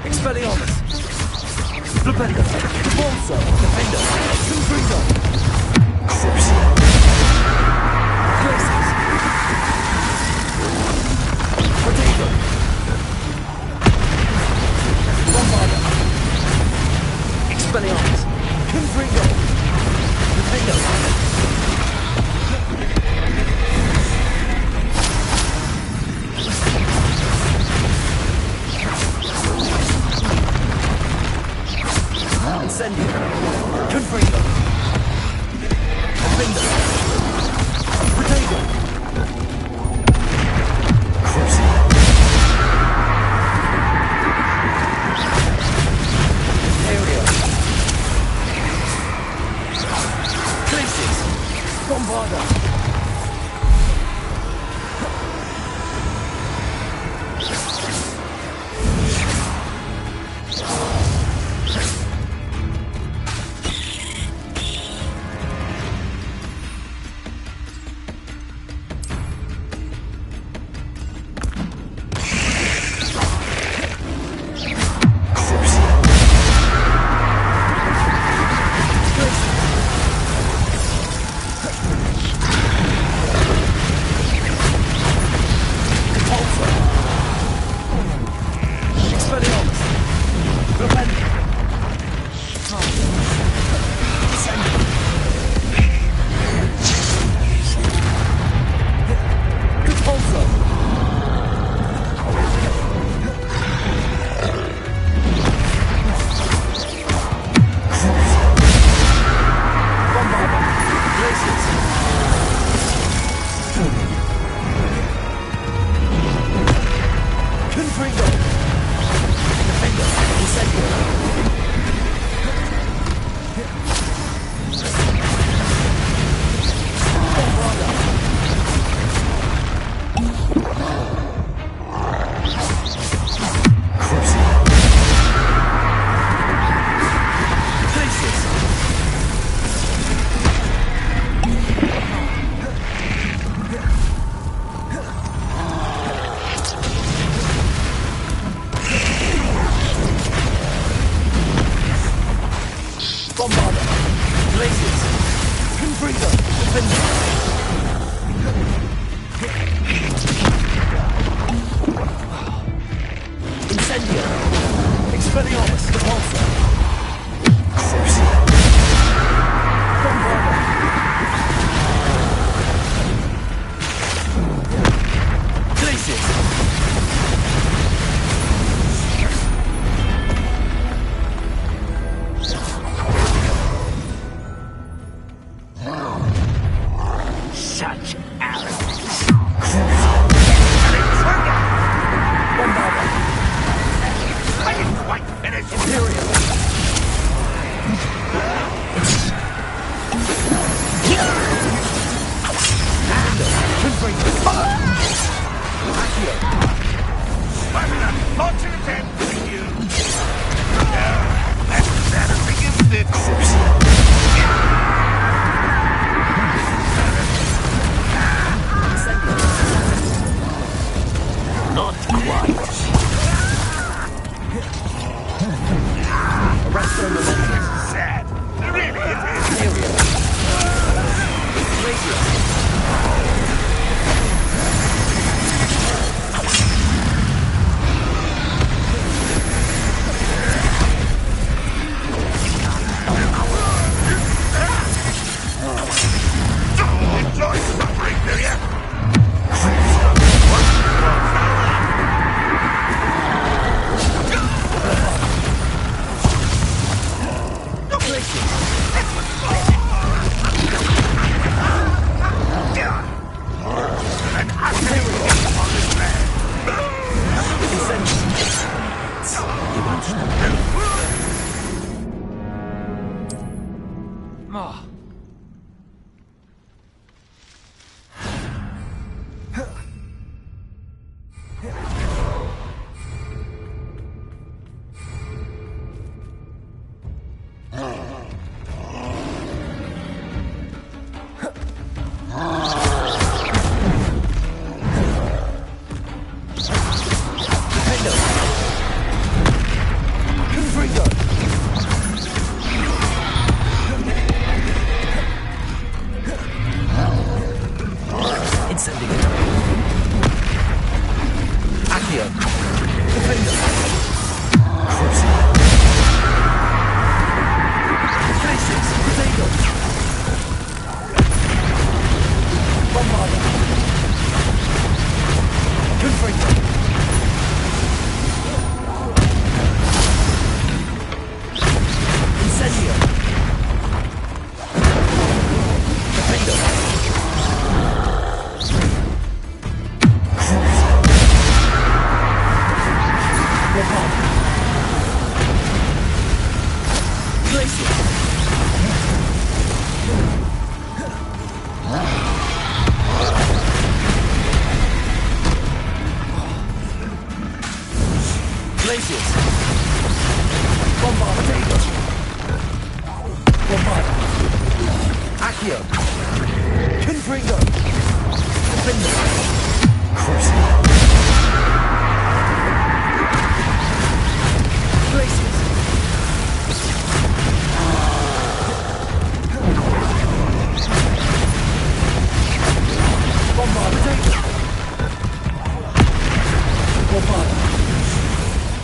Expelliarmus! Flipendo! Bolso! Defender! Confringo! Crucible! Glacius! Potato! Bombarda! Expelliarmus! Confringo! Defender! Incendio! Confringo! Defender! Potato! Crucible! Aerial! Glacius! Bombarda! Incendio! Expelliarmus! Repulsor! Bombarda! Glacius! Such arrogance. Bombarda! I didn't quite finish. Imperial! What an unfortunate end for you. That's that as against it. Not quite. Arresto Momentum! Sad. Really, it is. Imperial! Glacius! Enjoy suffering, do ya?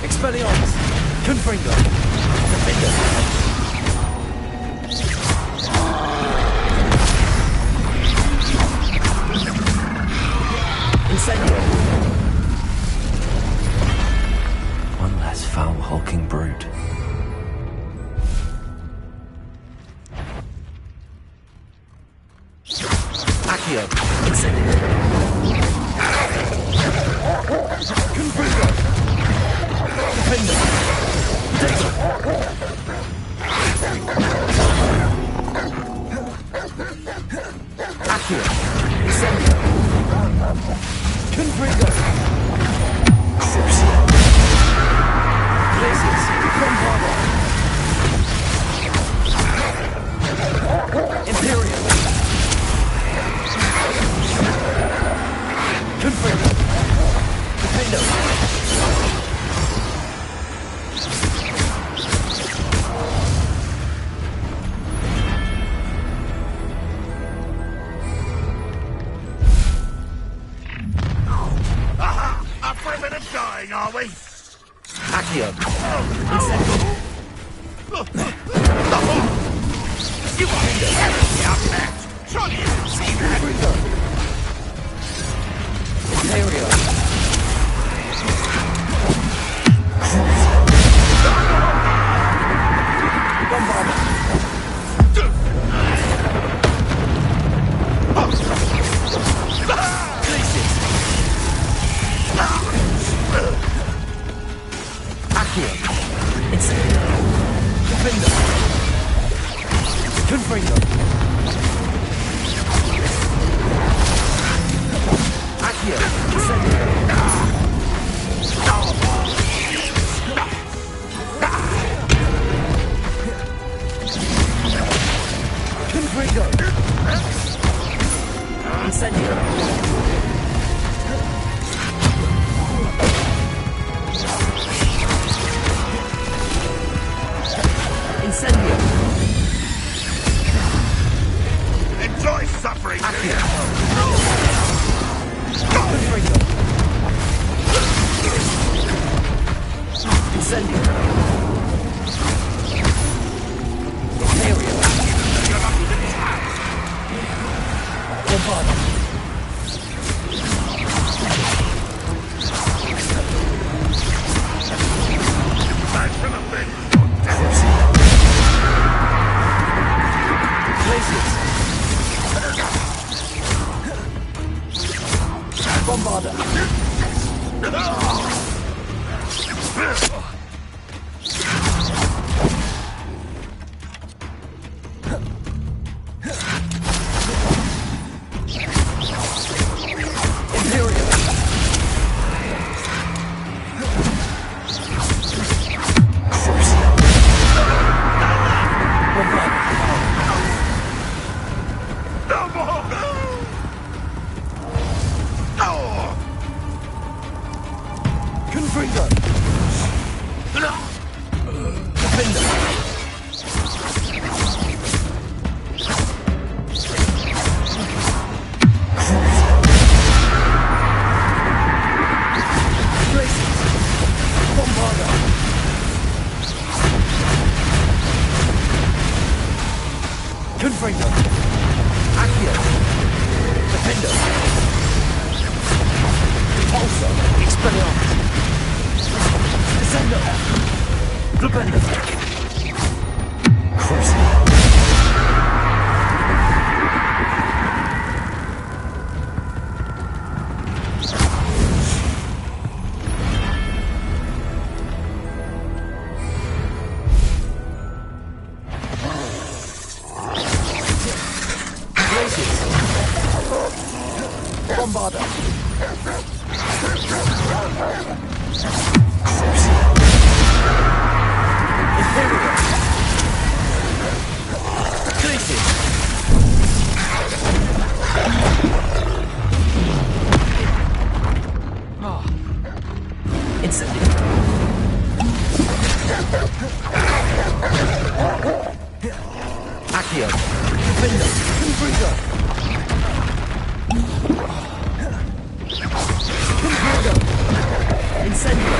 Expelliarmus! Confringo! Defender! Incendio! One less foul hulking brute. Accio! Incendio! Confringo! Defender! Accio! Incendio! Confringo! Glacius! Bombarda! Imperial! Confringo! Defender! are we? Accio. You are terribly outmatched. Surely you can see that. Area. Accio. Incendio. Defender. Confringo. Accio. Incendio. Confringo. Incendio. Incendio. Enjoy suffering. Confringo. Incendio. Area. Bombardo. Back to the bed. Places. Bombarda. Imperial. Confringo. Defender. Places. Bombarda. Confringo. Accio. Defender. Impulsor. Expelliarmus. Descendo. Blubbendi. Cruising. Places. Bombarda. Imperial. Places. Incendio. Accio. Defender. Confringo. Confringo. Incendio.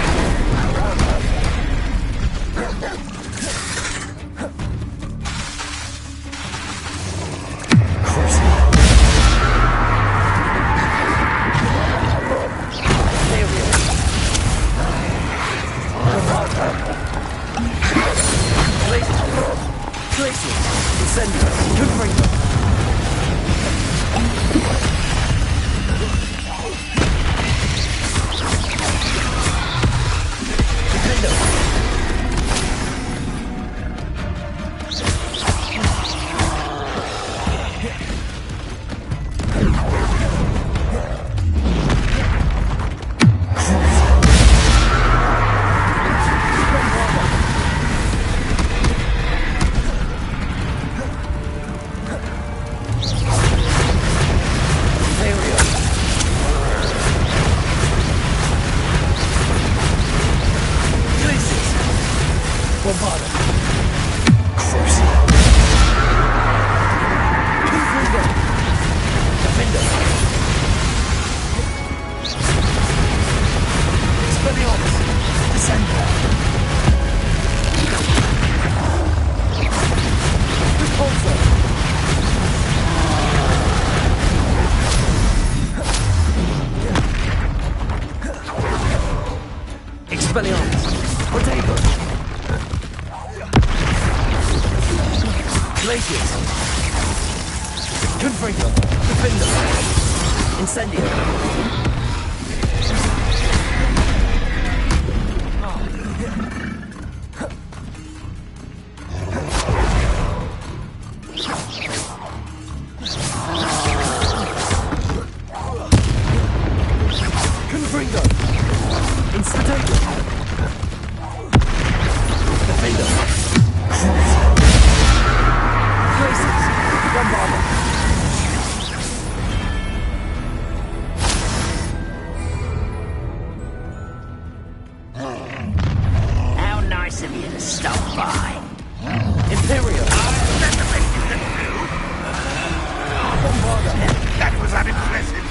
Confringo. Defender. Incendio. Confringo. Incendio. Defender. Places. Bombarder. How nice of you to stop by. Imperial. Bombarder. That was unimpressive.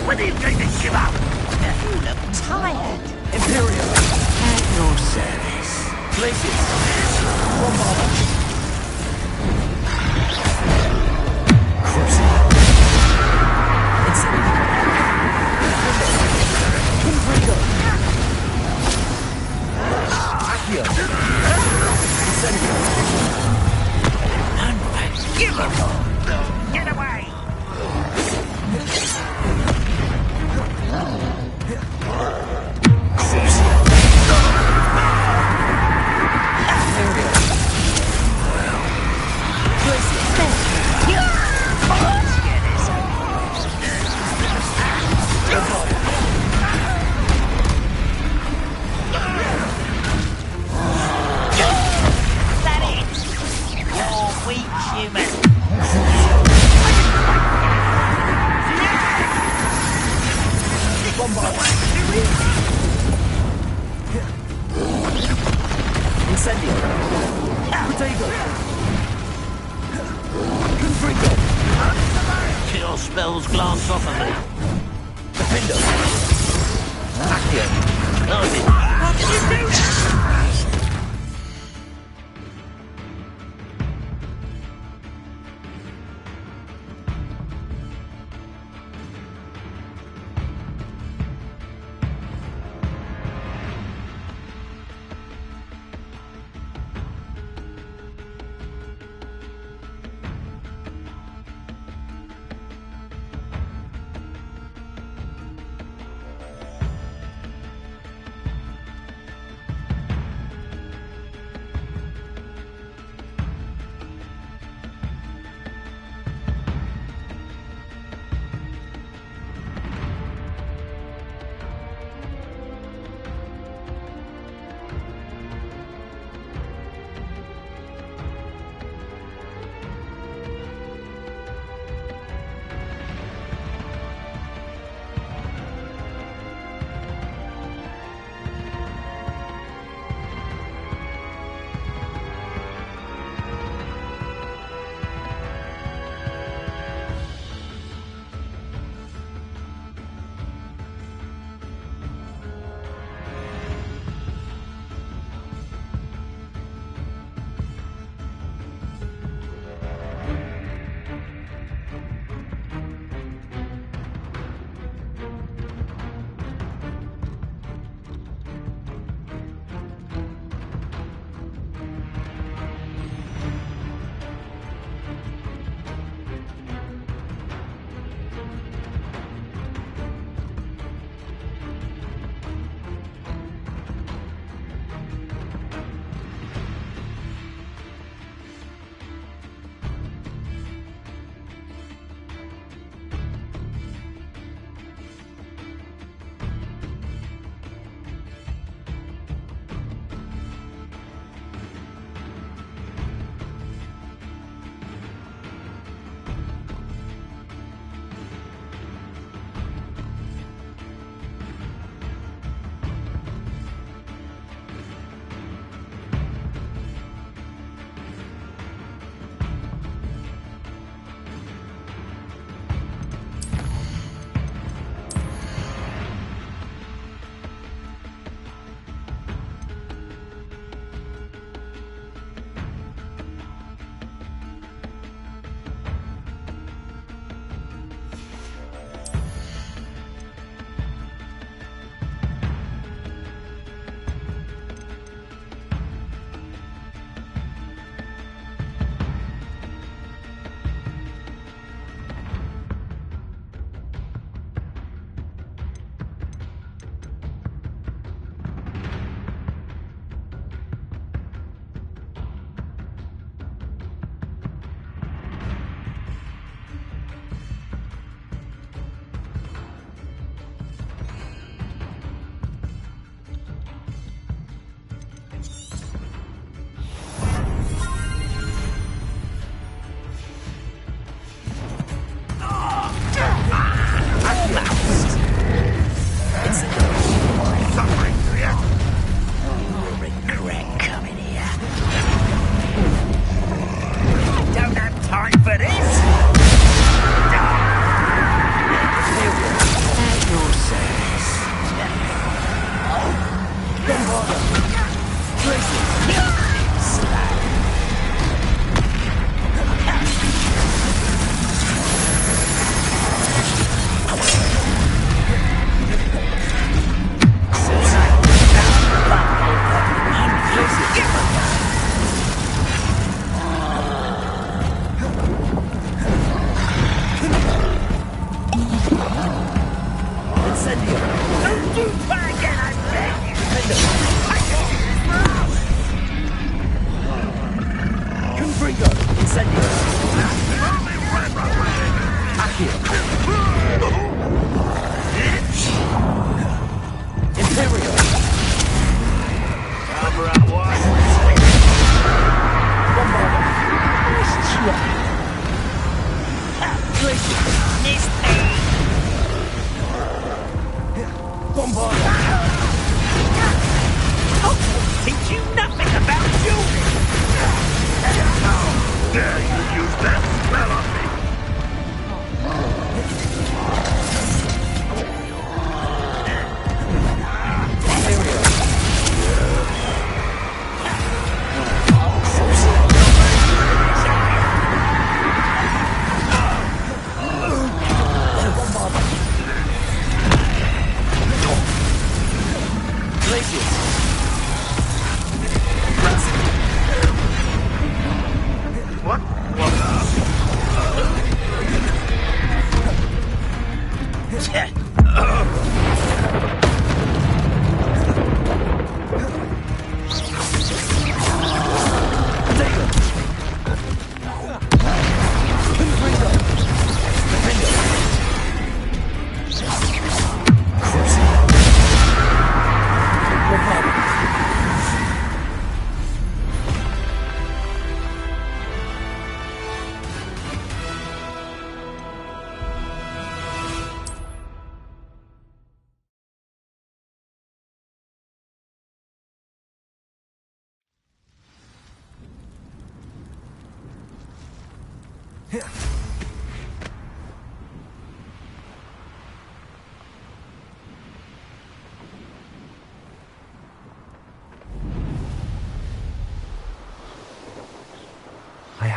When are you going to give up? You look tired. Imperial. At your service. Places. Bombarder. Cruising. Incendio. Confringo. Accio. Incendio. Unforgivable. Get away. That is. You're weak, human. Incendio. Potato. Confringo. Cure spells glance off of me. Defender. Accio. How did you do that?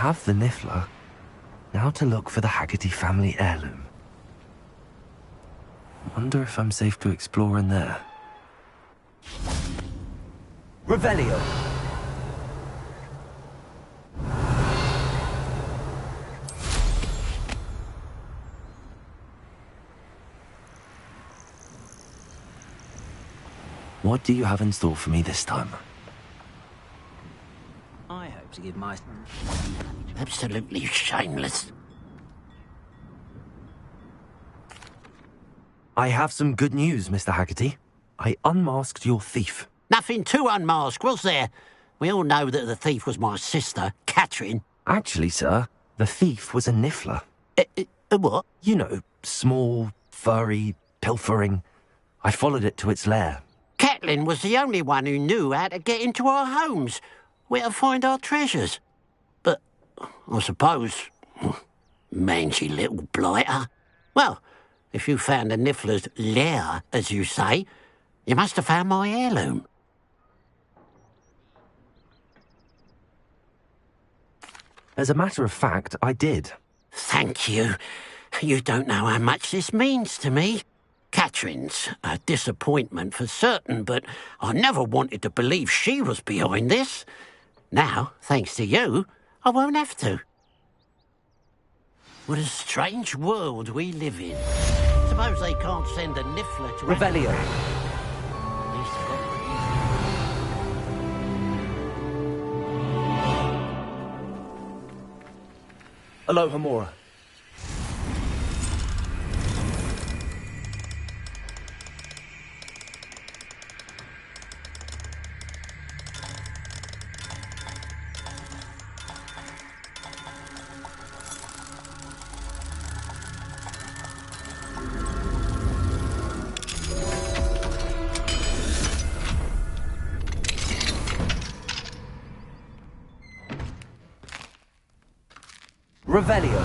have the Niffler. Now to look for the Haggerty family heirloom. Wonder if I'm safe to explore in there. Revelio. What do you have in store for me this time? I hope to give my... Absolutely shameless. I have some good news, Mr. Haggerty. I unmasked your thief. Nothing to unmask, was there? We all know that the thief was my sister, Catherine. Actually, sir, the thief was a Niffler. A what? You know, small, furry, pilfering. I followed it to its lair. Catelyn was the only one who knew how to get into our homes, where to find our treasures. But, I suppose, mangy little blighter. Well, if you found the Niffler's lair, as you say, you must have found my heirloom. As a matter of fact, I did. Thank you. You don't know how much this means to me. Catherine's a disappointment for certain, but I never wanted to believe she was behind this. Now, thanks to you, I won't have to. What a strange world we live in. Suppose they can't send a Niffler to... Revelio. At least they've got Aloha Mora. Revelio.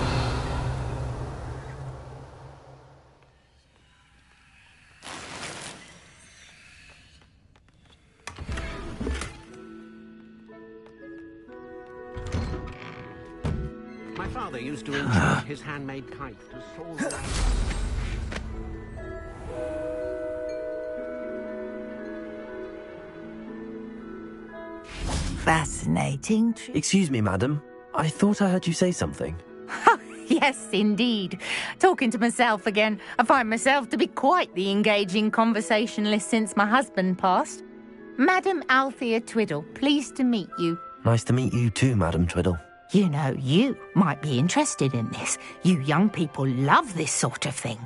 My father used to enjoy his handmade kite to soar. Fascinating. Excuse me, madam. I thought I heard you say something. Yes, indeed. Talking to myself again. I find myself to be quite the engaging conversationalist since my husband passed. Madam Althea Twiddle, pleased to meet you. Nice to meet you too, Madam Twiddle. You know, you might be interested in this. You young people love this sort of thing.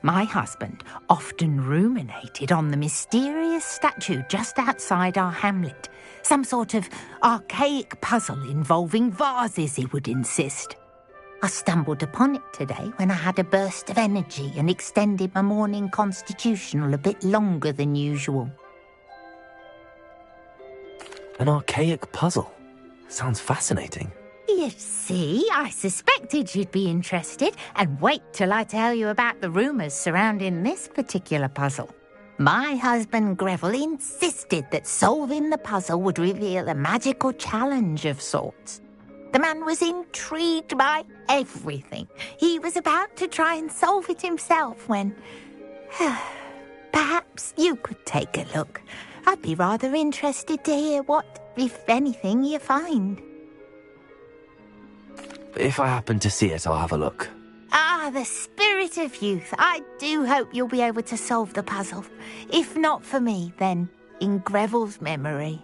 My husband often ruminated on the mysterious statue just outside our hamlet. Some sort of archaic puzzle involving vases, he would insist. I stumbled upon it today when I had a burst of energy and extended my morning constitutional a bit longer than usual. An archaic puzzle. Sounds fascinating. You see, I suspected you'd be interested, and wait till I tell you about the rumours surrounding this particular puzzle. My husband Greville insisted that solving the puzzle would reveal a magical challenge of sorts. The man was intrigued by everything. He was about to try and solve it himself when... Perhaps you could take a look. I'd be rather interested to hear what, if anything, you find. If I happen to see it, I'll have a look. Ah, the spirit of youth. I do hope you'll be able to solve the puzzle. If not for me, then in Greville's memory.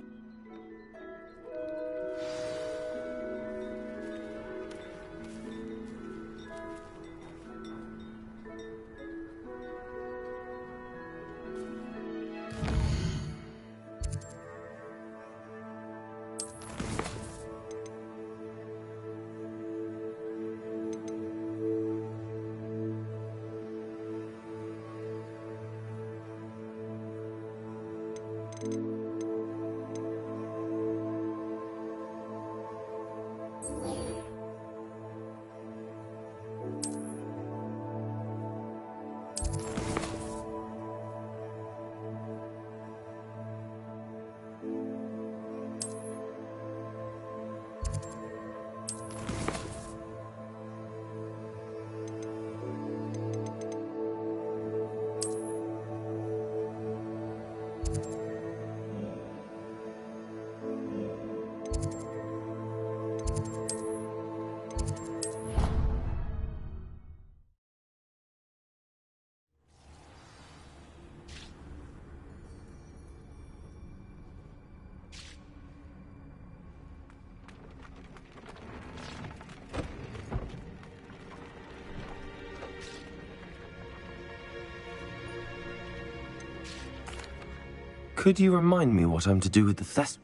Could you remind me what I'm to do with the thest...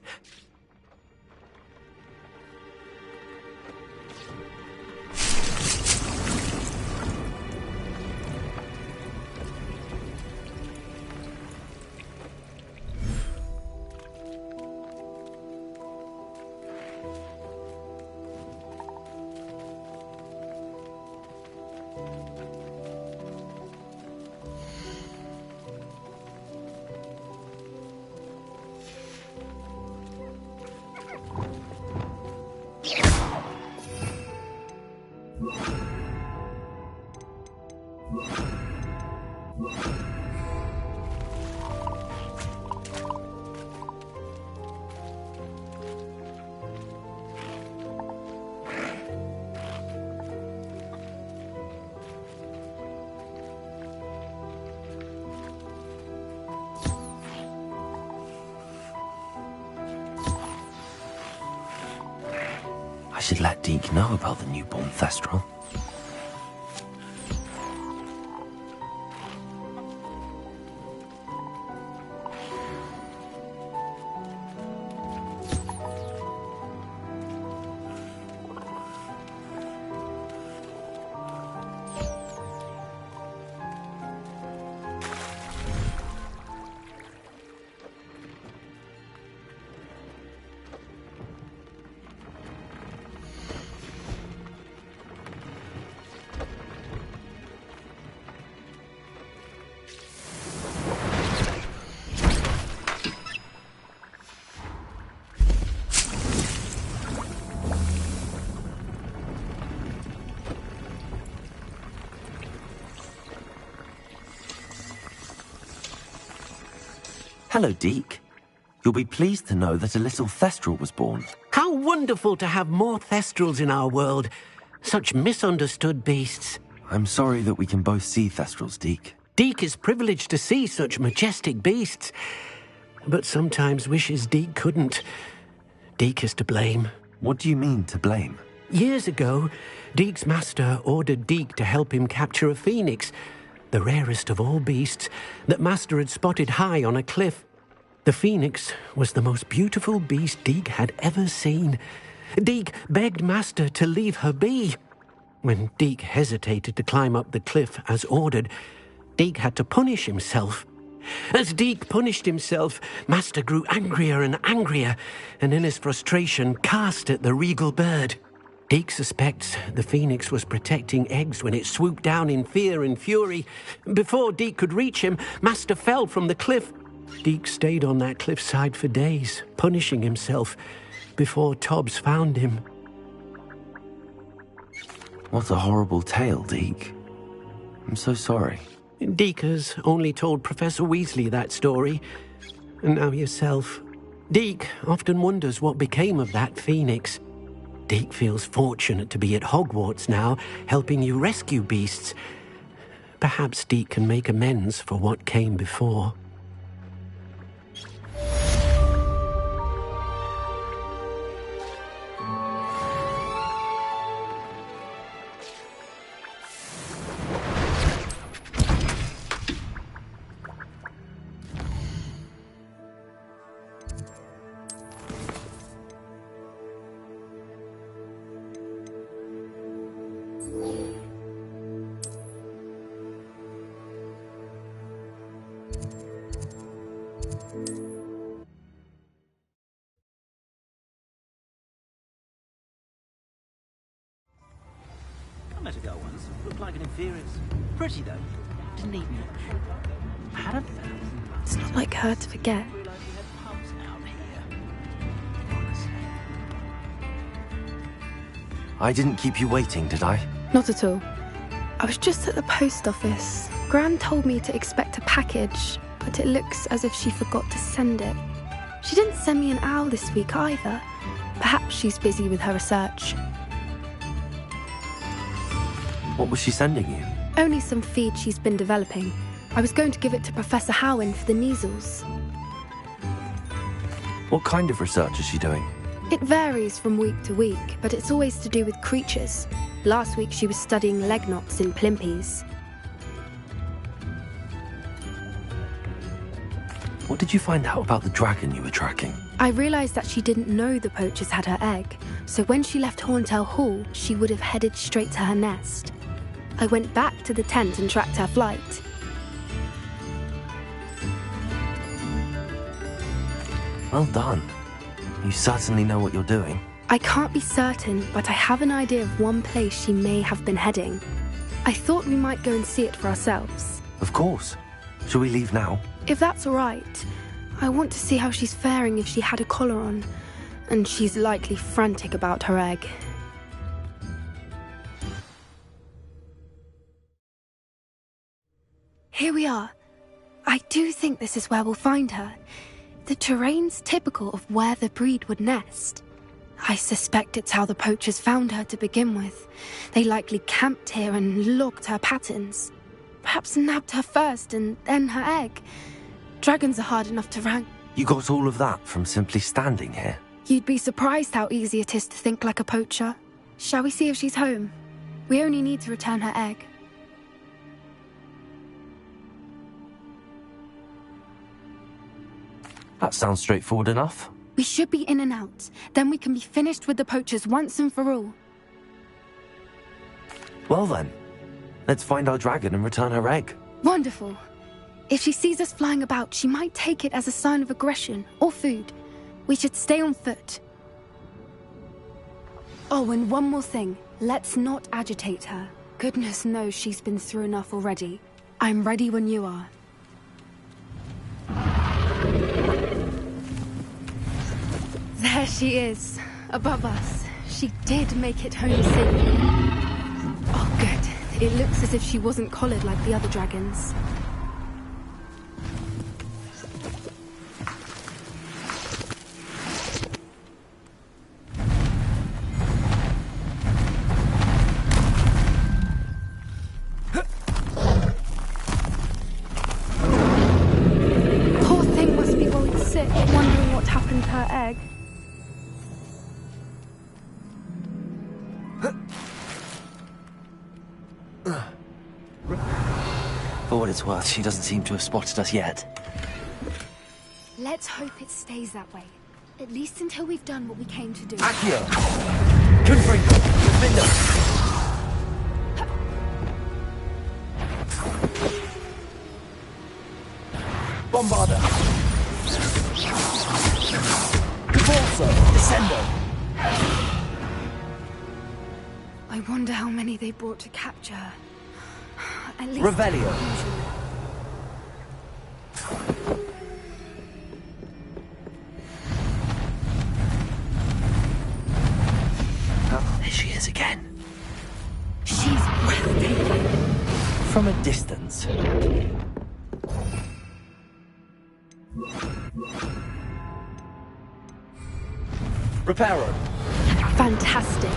I should let Deke know about the newborn Thestral. Hello, Deke. You'll be pleased to know that a little Thestral was born. How wonderful to have more Thestrals in our world. Such misunderstood beasts. I'm sorry that we can both see Thestrals, Deke. Deke is privileged to see such majestic beasts, but sometimes wishes Deke couldn't. Deke is to blame. What do you mean, to blame? Years ago, Deke's master ordered Deke to help him capture a phoenix, the rarest of all beasts, that Master had spotted high on a cliff. The phoenix was the most beautiful beast Deke had ever seen. Deke begged Master to leave her be. When Deke hesitated to climb up the cliff as ordered, Deke had to punish himself. As Deke punished himself, Master grew angrier and angrier, and in his frustration cast at the regal bird. Deke suspects the phoenix was protecting eggs when it swooped down in fear and fury. Before Deke could reach him, Master fell from the cliff. Deke stayed on that cliffside for days, punishing himself, before Tobbs found him. What a horrible tale, Deke. I'm so sorry. Deke has only told Professor Weasley that story, and now yourself. Deke often wonders what became of that phoenix. Deke feels fortunate to be at Hogwarts now, helping you rescue beasts. Perhaps Deke can make amends for what came before. I met a girl once. Looked like an inferior. Pretty though. Didn't need much. Had a thousand. It's not like her to forget. I didn't keep you waiting, did I? Not at all. I was just at the post office. Gran told me to expect a package, but it looks as if she forgot to send it. She didn't send me an owl this week either. Perhaps she's busy with her research. What was she sending you? Only some feed she's been developing. I was going to give it to Professor Howin for the measles. What kind of research is she doing? It varies from week to week, but it's always to do with creatures. Last week she was studying leg knots in plimpies. What did you find out about the dragon you were tracking? I realised that she didn't know the poachers had her egg, so when she left Horntail Hall, she would have headed straight to her nest. I went back to the tent and tracked her flight. Well done. You certainly know what you're doing. I can't be certain, but I have an idea of one place she may have been heading. I thought we might go and see it for ourselves. Of course. Shall we leave now? If that's all right. I want to see how she's faring if she had a collar on. And she's likely frantic about her egg. Here we are. I do think this is where we'll find her. The terrain's typical of where the breed would nest. I suspect it's how the poachers found her to begin with. They likely camped here and logged her patterns. Perhaps nabbed her first and then her egg. Dragons are hard enough to rank. You got all of that from simply standing here? You'd be surprised how easy it is to think like a poacher. Shall we see if she's home? We only need to return her egg. That sounds straightforward enough. We should be in and out. Then we can be finished with the poachers once and for all. Well then, let's find our dragon and return her egg. Wonderful. If she sees us flying about, she might take it as a sign of aggression or food. We should stay on foot. Oh, and one more thing. Let's not agitate her. Goodness knows she's been through enough already. I'm ready when you are. There she is, above us. She did make it home safely. Oh, good. It looks as if she wasn't collared like the other dragons. Poor thing must be worried sick, wondering what happened to her egg. For what it's worth, she doesn't seem to have spotted us yet. Let's hope it stays that way. At least until we've done what we came to do. Accio! Confringo! Defender! Bombarda! Cavalso! Descendo! I wonder how many they brought to capture her. At least Revelio. There she is again. She's breathtaking. From a distance. Reparo. Fantastic.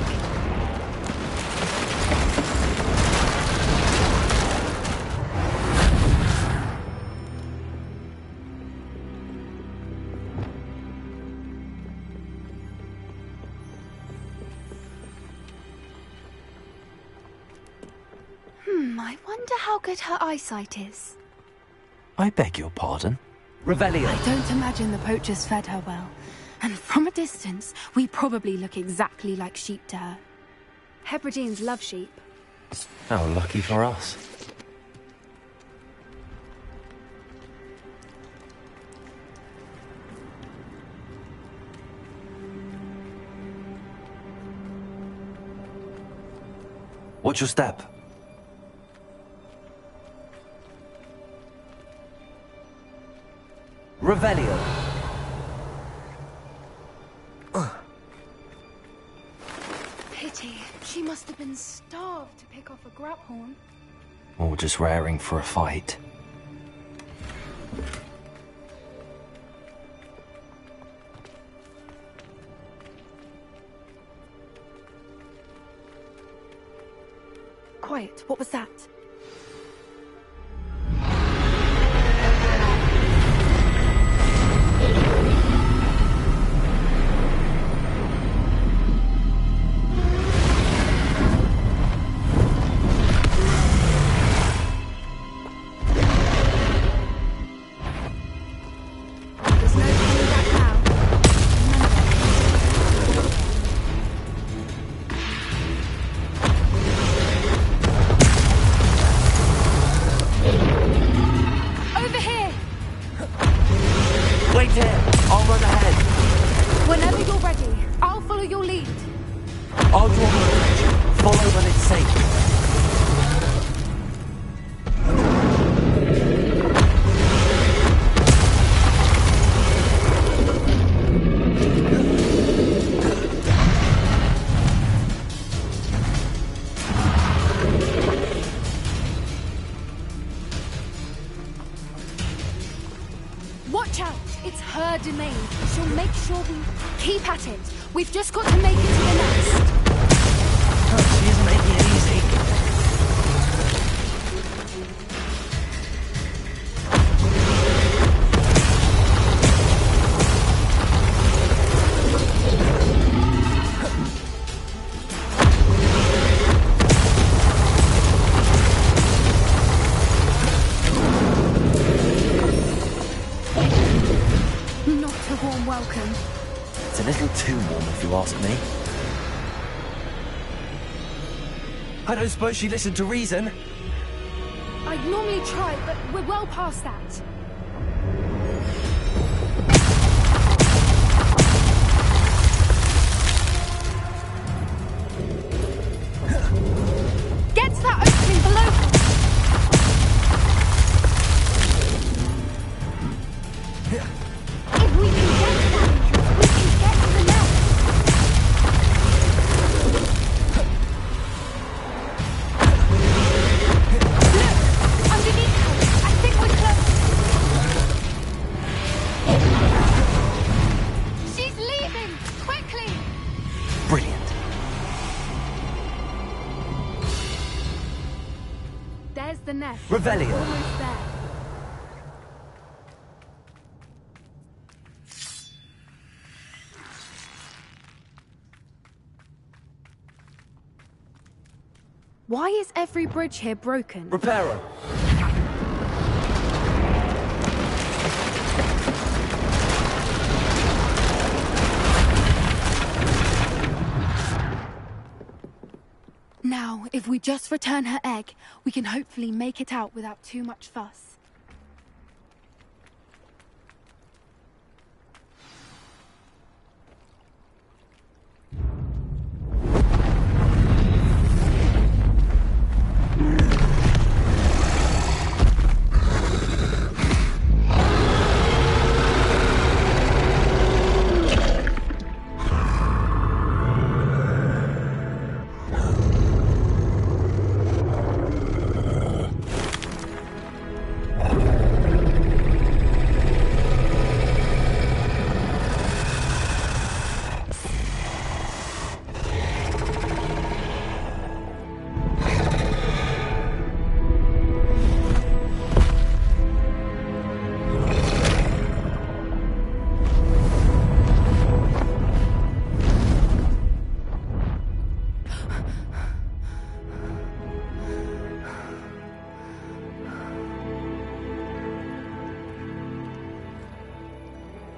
I wonder how good her eyesight is. I beg your pardon? Revelio. I don't imagine the poachers fed her well. And from a distance, we probably look exactly like sheep to her. Hebrideans love sheep. How lucky for us. Watch your step. Revelio. Pity. She must have been starved to pick off a graphorn. Or just raring for a fight. Quiet. What was that? keep at it. We've just got to make it to the nest. Oh, she isn't making it easy. Welcome. It's a little too warm, if you ask me. I don't suppose she listened to reason. I'd normally try, but we're well past that. Get to that opening below her. If we can get to that entrance, we can get to the nest. Look! Underneath her! I think we're close. She's leaving! Quickly! Brilliant. There's the nest. Revelio. Almost there. Why is every bridge here broken? Reparo. Now, if we just return her egg, we can hopefully make it out without too much fuss.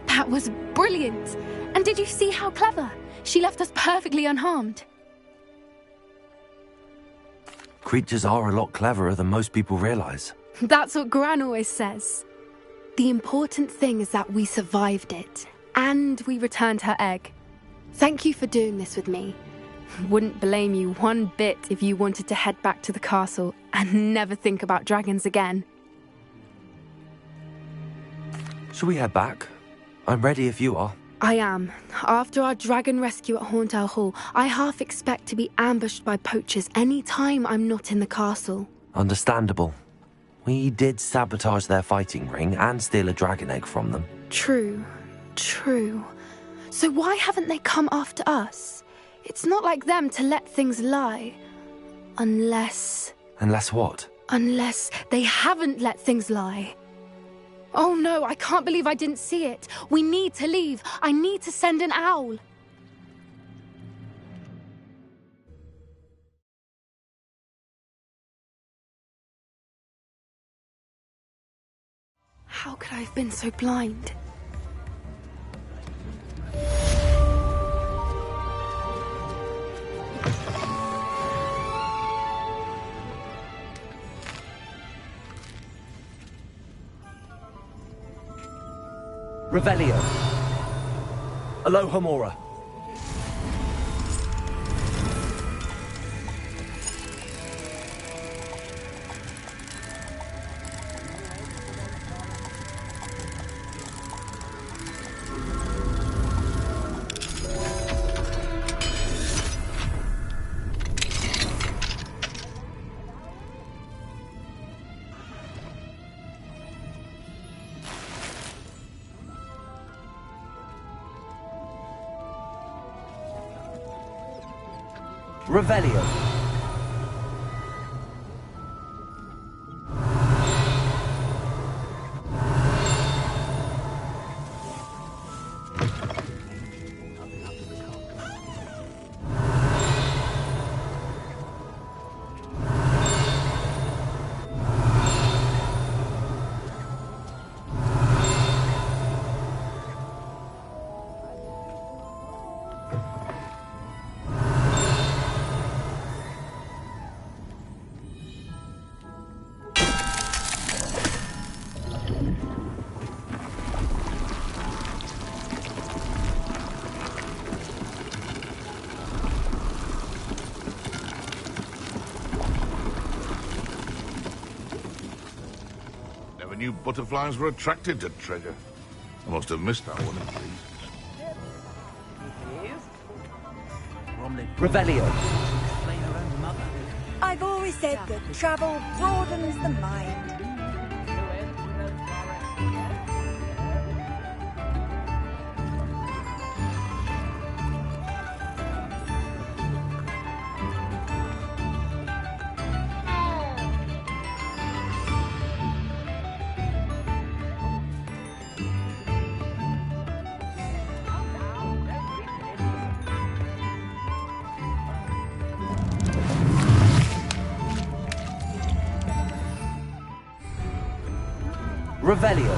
That was brilliant! And did you see how clever? She left us perfectly unharmed. Creatures are a lot cleverer than most people realize. That's what Gran always says. The important thing is that we survived it, and we returned her egg. Thank you for doing this with me. Wouldn't blame you one bit if you wanted to head back to the castle and never think about dragons again. Shall we head back? I'm ready if you are. I am. After our dragon rescue at Hauntow Hall, I half expect to be ambushed by poachers any time I'm not in the castle. Understandable. We did sabotage their fighting ring and steal a dragon egg from them. True. So why haven't they come after us? It's not like them to let things lie. Unless... Unless what? Unless they haven't let things lie. Oh no, I can't believe I didn't see it. We need to leave. I need to send an owl. How could I have been so blind? Revelio. Alohomora. Revelio. Never knew butterflies were attracted to treasure. I must have missed that one at least. Revelio. I've always said that travel broadens the mind. Revelio.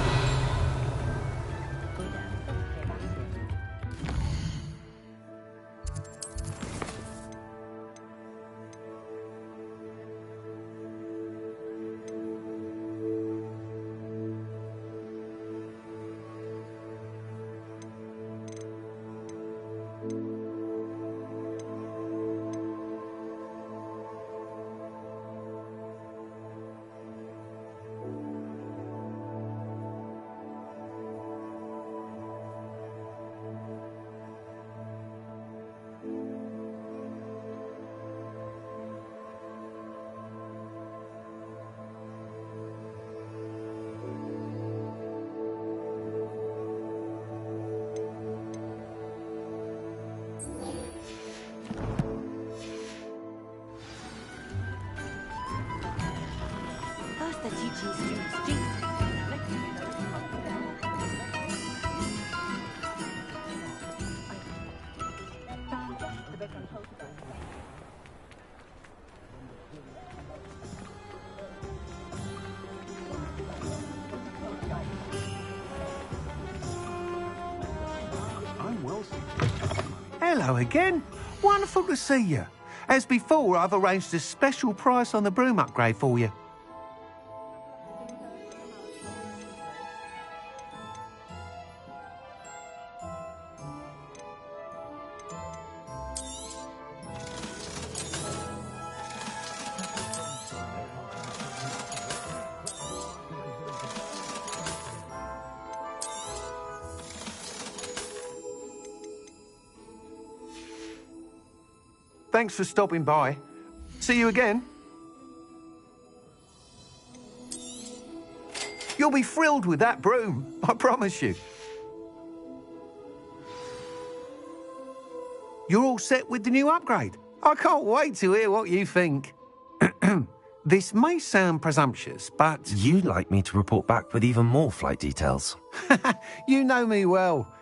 First they're teaching students jinxes. Hello again. Wonderful to see you. As before, I've arranged a special price on the broom upgrade for you. Thanks for stopping by. See you again. You'll be thrilled with that broom, I promise you. You're all set with the new upgrade. I can't wait to hear what you think. This may sound presumptuous, but... You'd like me to report back with even more flight details. You know me well.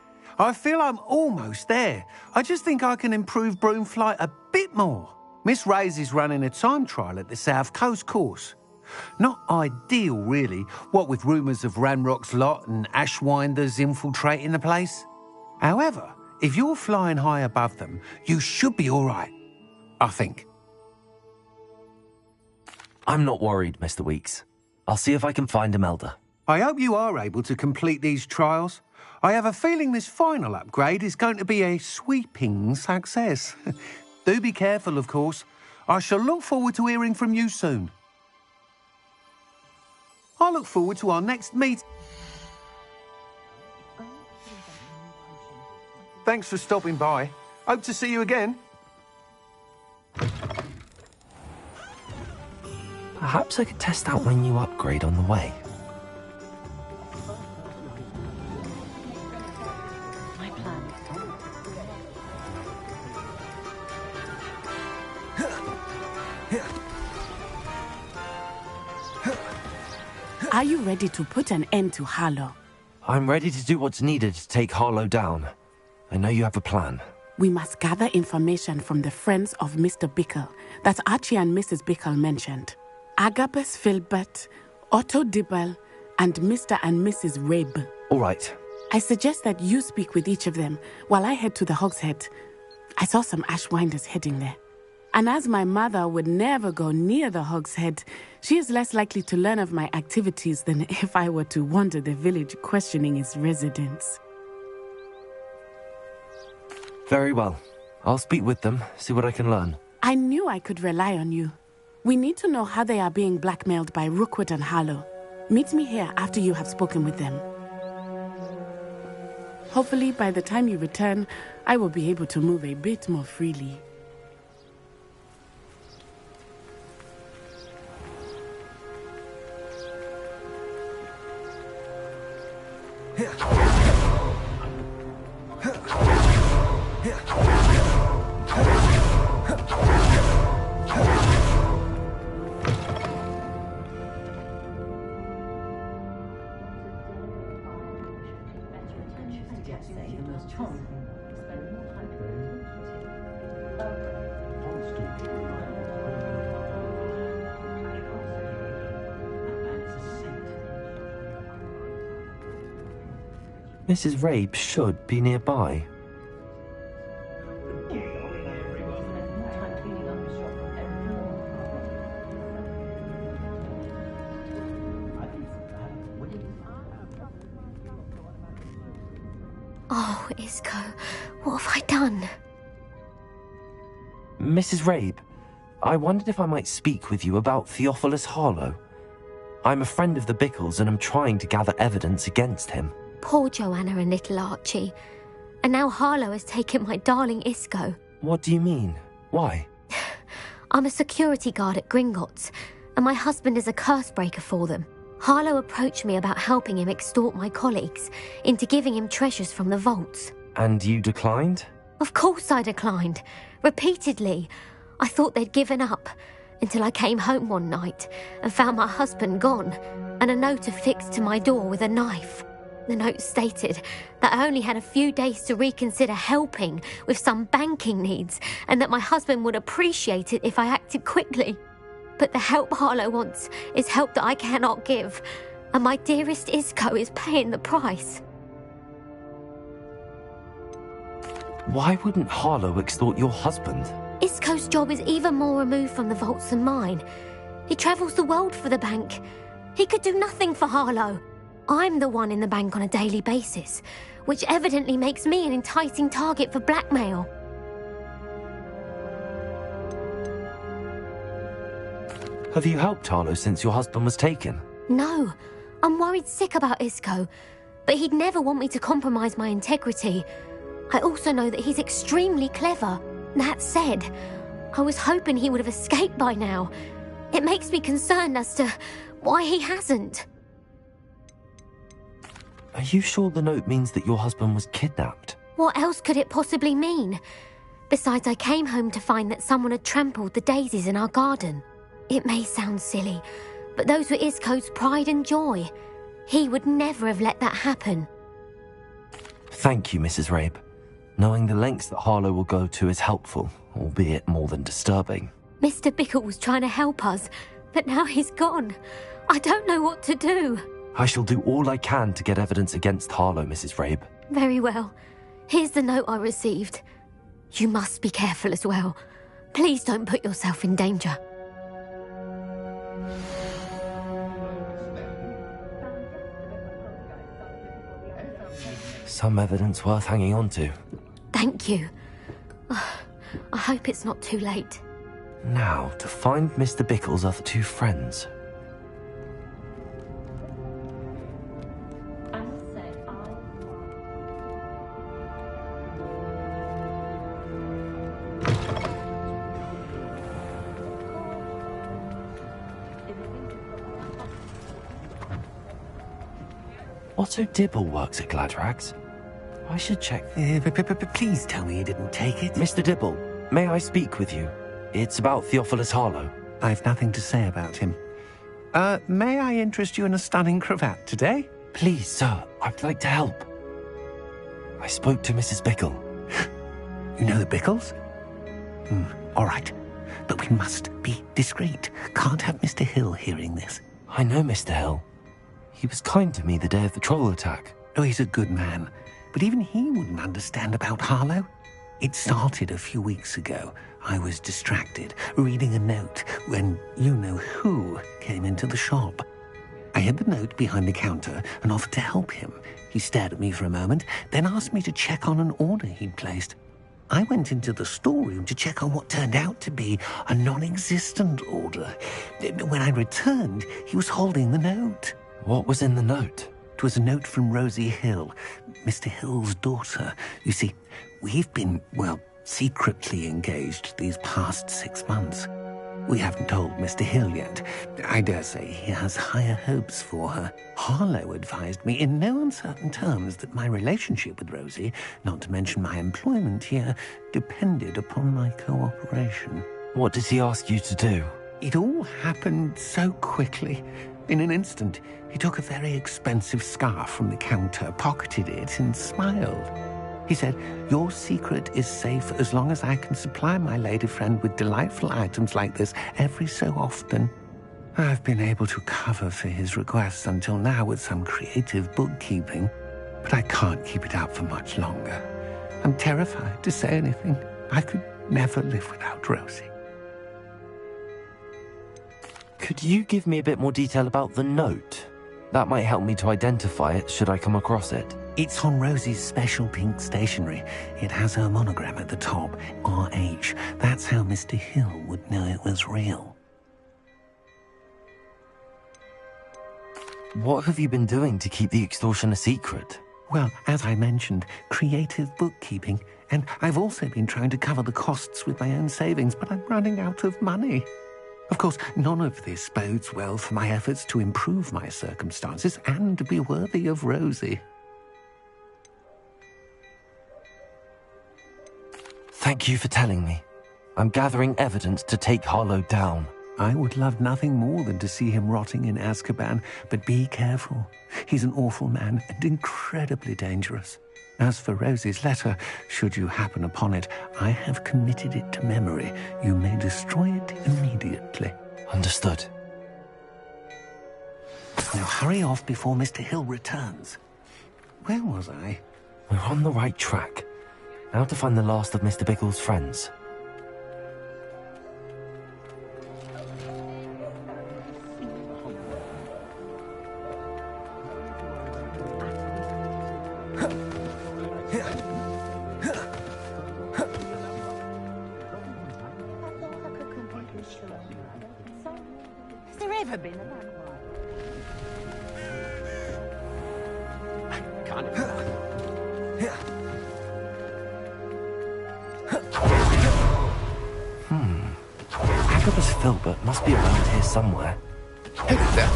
I feel I'm almost there. I just think I can improve broom flight a bit more. Miss Ray's is running a time trial at the South Coast course. Not ideal, really, what with rumours of Ranrock's lot and Ashwinders infiltrating the place. However, if you're flying high above them, you should be all right, I think. I'm not worried, Mr. Weeks. I'll see if I can find Imelda. I hope you are able to complete these trials. I have a feeling this final upgrade is going to be a sweeping success. Do be careful, of course. I shall look forward to hearing from you soon. I look forward to our next meet. Thanks for stopping by. Hope to see you again. Perhaps I could test out my new upgrade on the way. Are you ready to put an end to Harlow? I'm ready to do what's needed to take Harlow down. I know you have a plan. We must gather information from the friends of Mr. Bickle that Archie and Mrs. Bickle mentioned. Agabus Filbert, Otto Dibble, and Mr. and Mrs. Rabe. All right. I suggest that you speak with each of them while I head to the Hogshead. I saw some Ashwinders heading there. And as my mother would never go near the Hogshead, she is less likely to learn of my activities than if I were to wander the village questioning its residents. Very well. I'll speak with them, see what I can learn. I knew I could rely on you. We need to know how they are being blackmailed by Rookwood and Harlow. Meet me here after you have spoken with them. Hopefully, by the time you return, I will be able to move a bit more freely. Mrs. Rabe should be nearby. Oh, Isco, what have I done? Mrs. Rabe, I wondered if I might speak with you about Theophilus Harlow. I'm a friend of the Bickles and I'm trying to gather evidence against him. Poor Joanna and little Archie. And now Harlow has taken my darling Isco. What do you mean? Why? I'm a security guard at Gringotts, and my husband is a curse breaker for them. Harlow approached me about helping him extort my colleagues into giving him treasures from the vaults. And you declined? Of course I declined. Repeatedly. I thought they'd given up, until I came home one night and found my husband gone, and a note affixed to my door with a knife. The note stated that I only had a few days to reconsider helping with some banking needs, and that my husband would appreciate it if I acted quickly. But the help Harlow wants is help that I cannot give, and my dearest Isco is paying the price. Why wouldn't Harlow extort your husband? Isco's job is even more removed from the vaults than mine. He travels the world for the bank. He could do nothing for Harlow. I'm the one in the bank on a daily basis, which evidently makes me an enticing target for blackmail. Have you helped Harlow since your husband was taken? No, I'm worried sick about Isco, but he'd never want me to compromise my integrity. I also know that he's extremely clever. That said, I was hoping he would have escaped by now. It makes me concerned as to why he hasn't. Are you sure the note means that your husband was kidnapped? What else could it possibly mean? Besides, I came home to find that someone had trampled the daisies in our garden. It may sound silly, but those were Isco's pride and joy. He would never have let that happen. Thank you, Mrs. Rabe. Knowing the lengths that Harlow will go to is helpful, albeit more than disturbing. Mr. Bickle was trying to help us, but now he's gone. I don't know what to do. I shall do all I can to get evidence against Harlow, Mrs. Rabe. Very well. Here's the note I received. You must be careful as well. Please don't put yourself in danger. Some evidence worth hanging on to. Thank you. I hope it's not too late. Now, to find Mr. Bickle's other two friends. Otto Dibble works at Gladrags. I should check. Please tell me you didn't take it. Mr. Dibble, may I speak with you? It's about Theophilus Harlow. I've nothing to say about him. May I interest you in a stunning cravat today? Please, sir, I'd like to help. I spoke to Mrs. Bickle. You know the Bickles? All right. But we must be discreet. Can't have Mr. Hill hearing this. I know Mr. Hill. He was kind to me the day of the troll attack. Oh, he's a good man. But even he wouldn't understand about Harlow. It started a few weeks ago. I was distracted, reading a note, when you-know-who came into the shop. I hid the note behind the counter and offered to help him. He stared at me for a moment, then asked me to check on an order he'd placed. I went into the storeroom to check on what turned out to be a non-existent order. When I returned, he was holding the note. What was in the note? It was a note from Rosie Hill, Mr. Hill's daughter. You see, we've been, secretly engaged these past 6 months. We haven't told Mr. Hill yet. I dare say he has higher hopes for her. Harlow advised me in no uncertain terms that my relationship with Rosie, not to mention my employment here, depended upon my cooperation. What did he ask you to do? It all happened so quickly. In an instant, he took a very expensive scarf from the counter, pocketed it, and smiled. He said, "Your secret is safe as long as I can supply my lady friend with delightful items like this every so often." I've been able to cover for his requests until now with some creative bookkeeping, but I can't keep it up for much longer. I'm terrified to say anything. I could never live without Rosie. Could you give me a bit more detail about the note? That might help me to identify it should I come across it. It's on Rosie's special pink stationery. It has her monogram at the top, RH. That's how Mr. Hill would know it was real. What have you been doing to keep the extortion a secret? Well, as I mentioned, creative bookkeeping. And I've also been trying to cover the costs with my own savings, but I'm running out of money. Of course, none of this bodes well for my efforts to improve my circumstances and to be worthy of Rosie. Thank you for telling me. I'm gathering evidence to take Harlow down. I would love nothing more than to see him rotting in Azkaban, but be careful. He's an awful man and incredibly dangerous. As for Rosie's letter, should you happen upon it, I have committed it to memory. You may destroy it immediately. Understood. Now hurry off before Mr. Hill returns. Where was I? We're on the right track. Now to find the last of Mr. Bickle's friends. Has there ever been a man? Agabus Filbert must be around here somewhere. Hello there.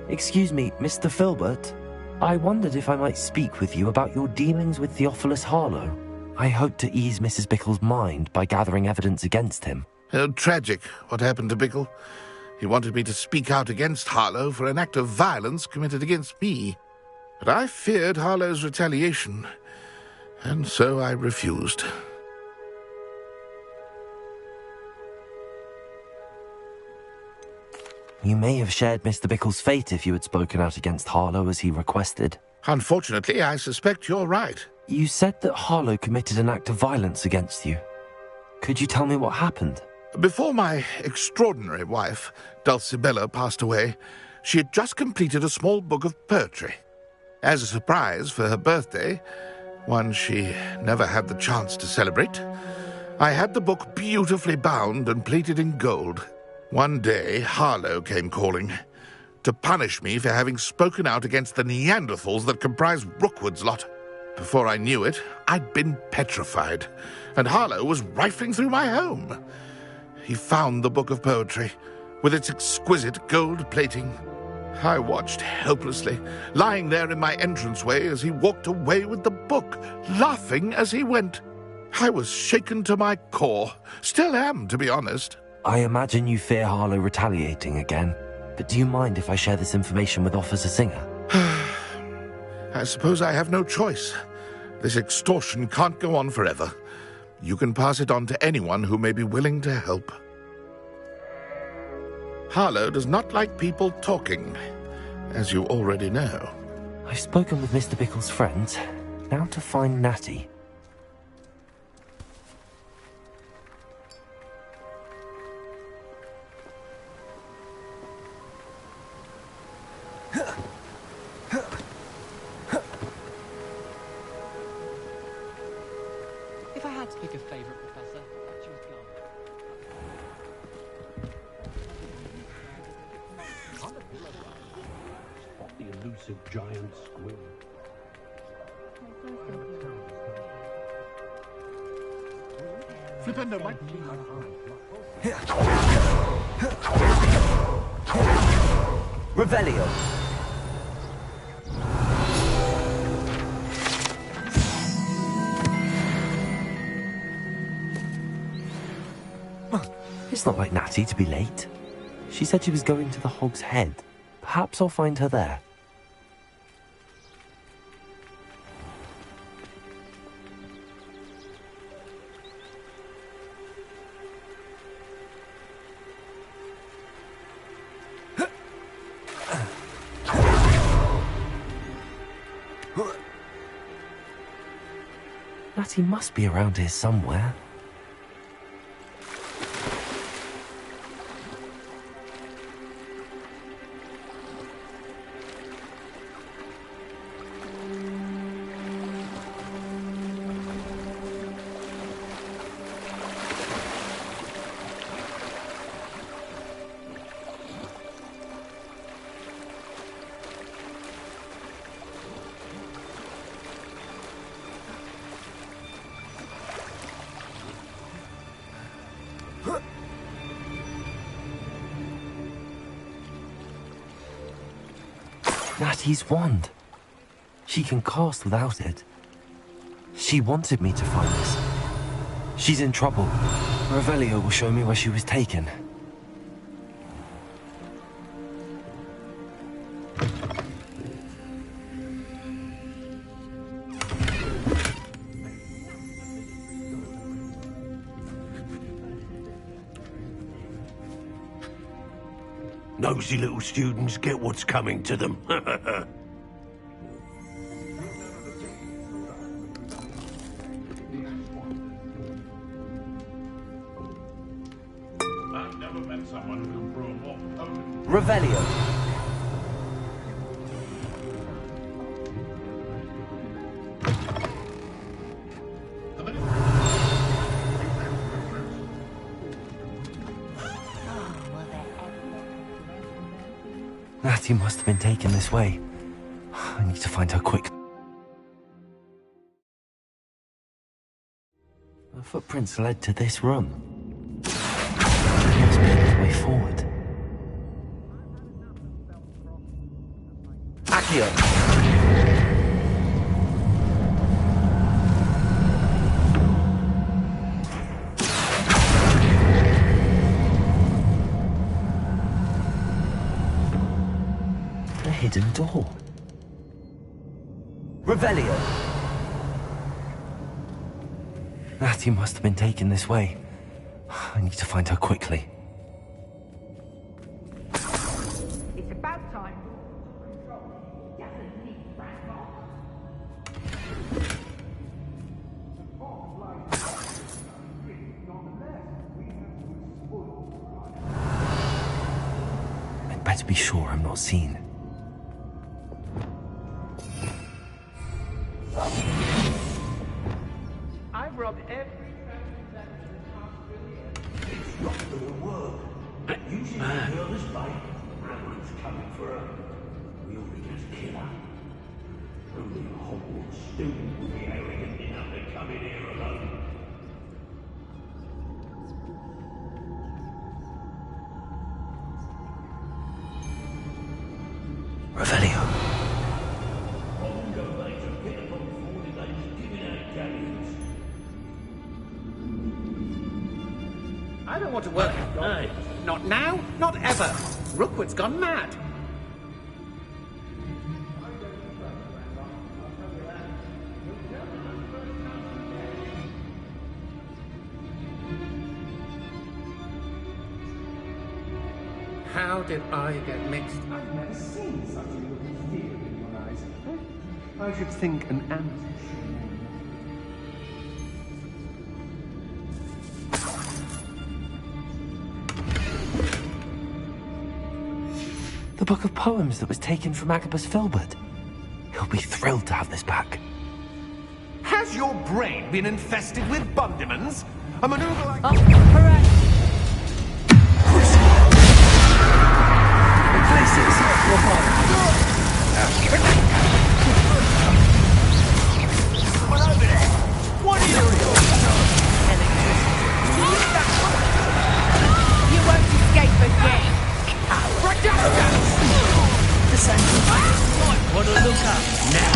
Excuse me, Mr. Filbert. I wondered if I might speak with you about your dealings with Theophilus Harlow. I hope to ease Mrs. Bickle's mind by gathering evidence against him. Tragic, what happened to Bickle. He wanted me to speak out against Harlow for an act of violence committed against me. But I feared Harlow's retaliation, and so I refused. You may have shared Mr. Bickle's fate if you had spoken out against Harlow as he requested. Unfortunately, I suspect you're right. You said that Harlow committed an act of violence against you. Could you tell me what happened? Before my extraordinary wife, Dulcibella, passed away, she had just completed a small book of poetry. As a surprise for her birthday, one she never had the chance to celebrate, I had the book beautifully bound and plated in gold. One day, Harlow came calling to punish me for having spoken out against the Neanderthals that comprise Rookwood's lot. Before I knew it, I'd been petrified, and Harlow was rifling through my home. He found the book of poetry, with its exquisite gold plating. I watched helplessly, lying there in my entranceway as he walked away with the book, laughing as he went. I was shaken to my core. Still am, to be honest. I imagine you fear Harlow retaliating again, but do you mind if I share this information with Officer Singer? I suppose I have no choice. This extortion can't go on forever. You can pass it on to anyone who may be willing to help. Harlow does not like people talking, as you already know. I've spoken with Mr. Bickle's friends. Now to find Natty. If I had to pick a favorite professor, I'd choose God. Spot the elusive giant squid. Flipendo might Revelio. It's not like Natty to be late. She said she was going to the Hog's Head. Perhaps I'll find her there. Natty must be around here somewhere. Natty's wand. She can cast without it. She wanted me to find this. She's in trouble. Revelio will show me where she was taken. Nosy little students get what's coming to them. I've never met someone who grew more potent. Revelio. Natty must have been taken this way. I need to find her quick. Her footprints led to this room. There must be another way forward. Accio. A hidden door. Revelio. Natty must have been taken this way. I need to find her quickly. It's about time. I'd better be sure I'm not seen. I've robbed every It's not gonna work. Using the girl as bait. Everyone's coming for her. We ought to just kill her. Only a Hogwarts student would be arrogant enough to come in here alone. Revelio. I don't want to work. No. Not now, not ever. Rookwood's gone mad. How did I get mixed? I've never seen such a look of fear in your eyes. I should think an amateur. The book of poems that was taken from Agabus Filbert. He'll be thrilled to have this back. Has your brain been infested with bundimans? A maneuver like... Hooray! Places! Someone over there! What are you doing? You won't escape again. Might want to look up now.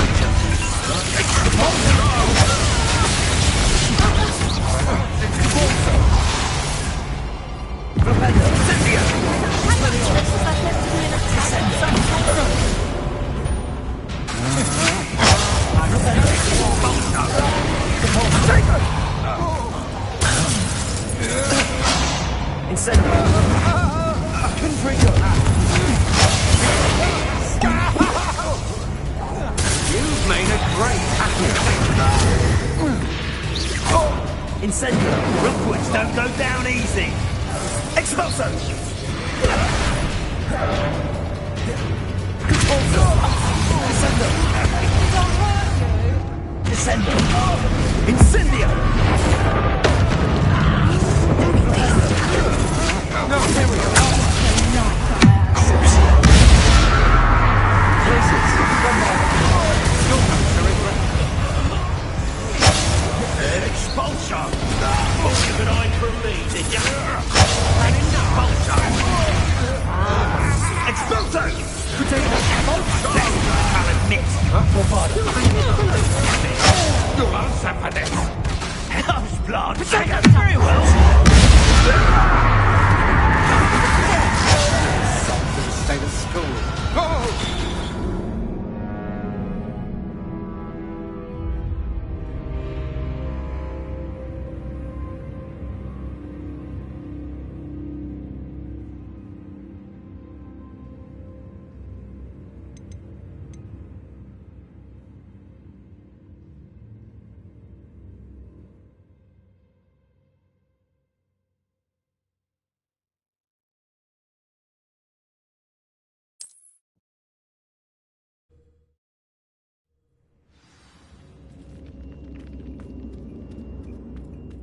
You've made a great Incendio! Rookwoods don't go down easy! Expulso! Descendo! Incendio! No, here we go. Expulsion! Thought you could hide from me, did you? And expulsion! Expulsion! I'll admit. You'll answer for this. House blood. Very well. State of school.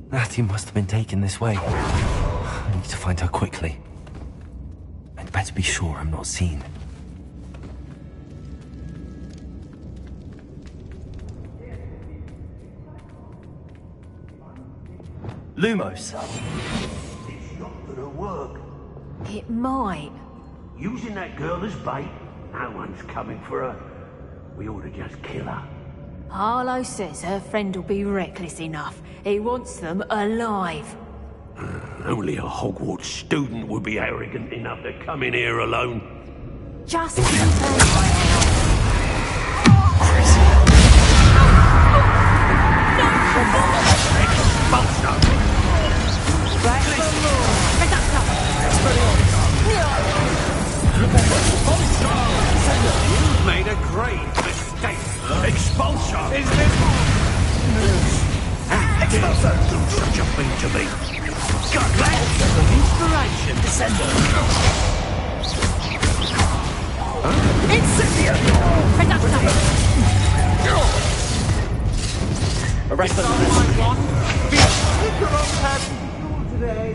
Natty must have been taken this way. I need to find her quickly. I'd better be sure I'm not seen. Lumos. It's not gonna work. It might. Using that girl as bait, no one's coming for her. We ought to just kill her. Harlow says her friend will be reckless enough. He wants them alive. Only a Hogwarts student would be arrogant enough to come in here alone. Just keep an eye You've made a great mistake. Expulsion! Is this... Expulsion! Don't such a thing to me. God, lads! Inspiration, Descender. Incendio! Arrest them. Be a slicker on past today.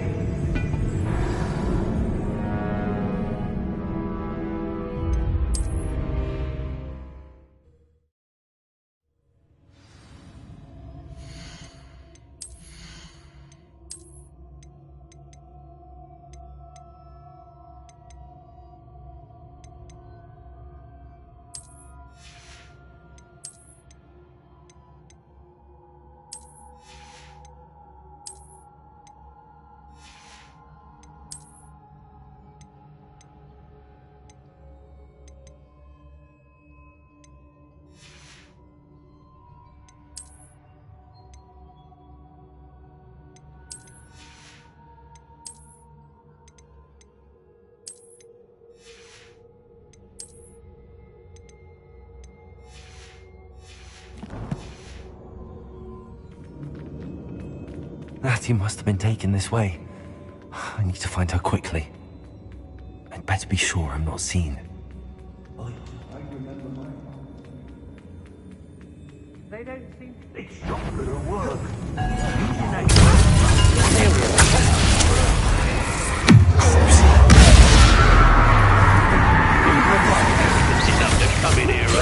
Natty must have been taken this way. I need to find her quickly. I'd better be sure I'm not seen. They don't seem to... It's not gonna work. Enough to come in here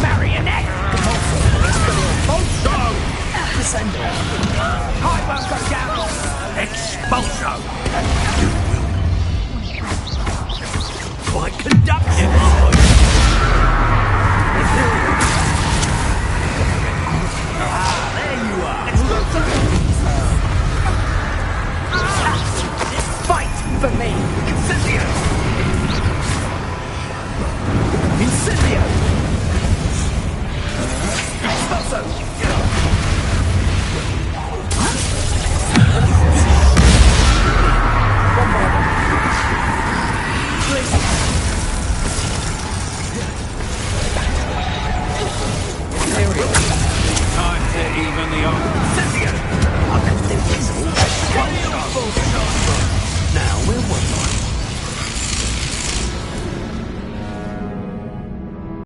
Marionette! Descender! I won't go down! Expulso! quite conductive, There you are! Fight for me! Incendio! Incendio! Expulso! Time to even the odds. I can do this all.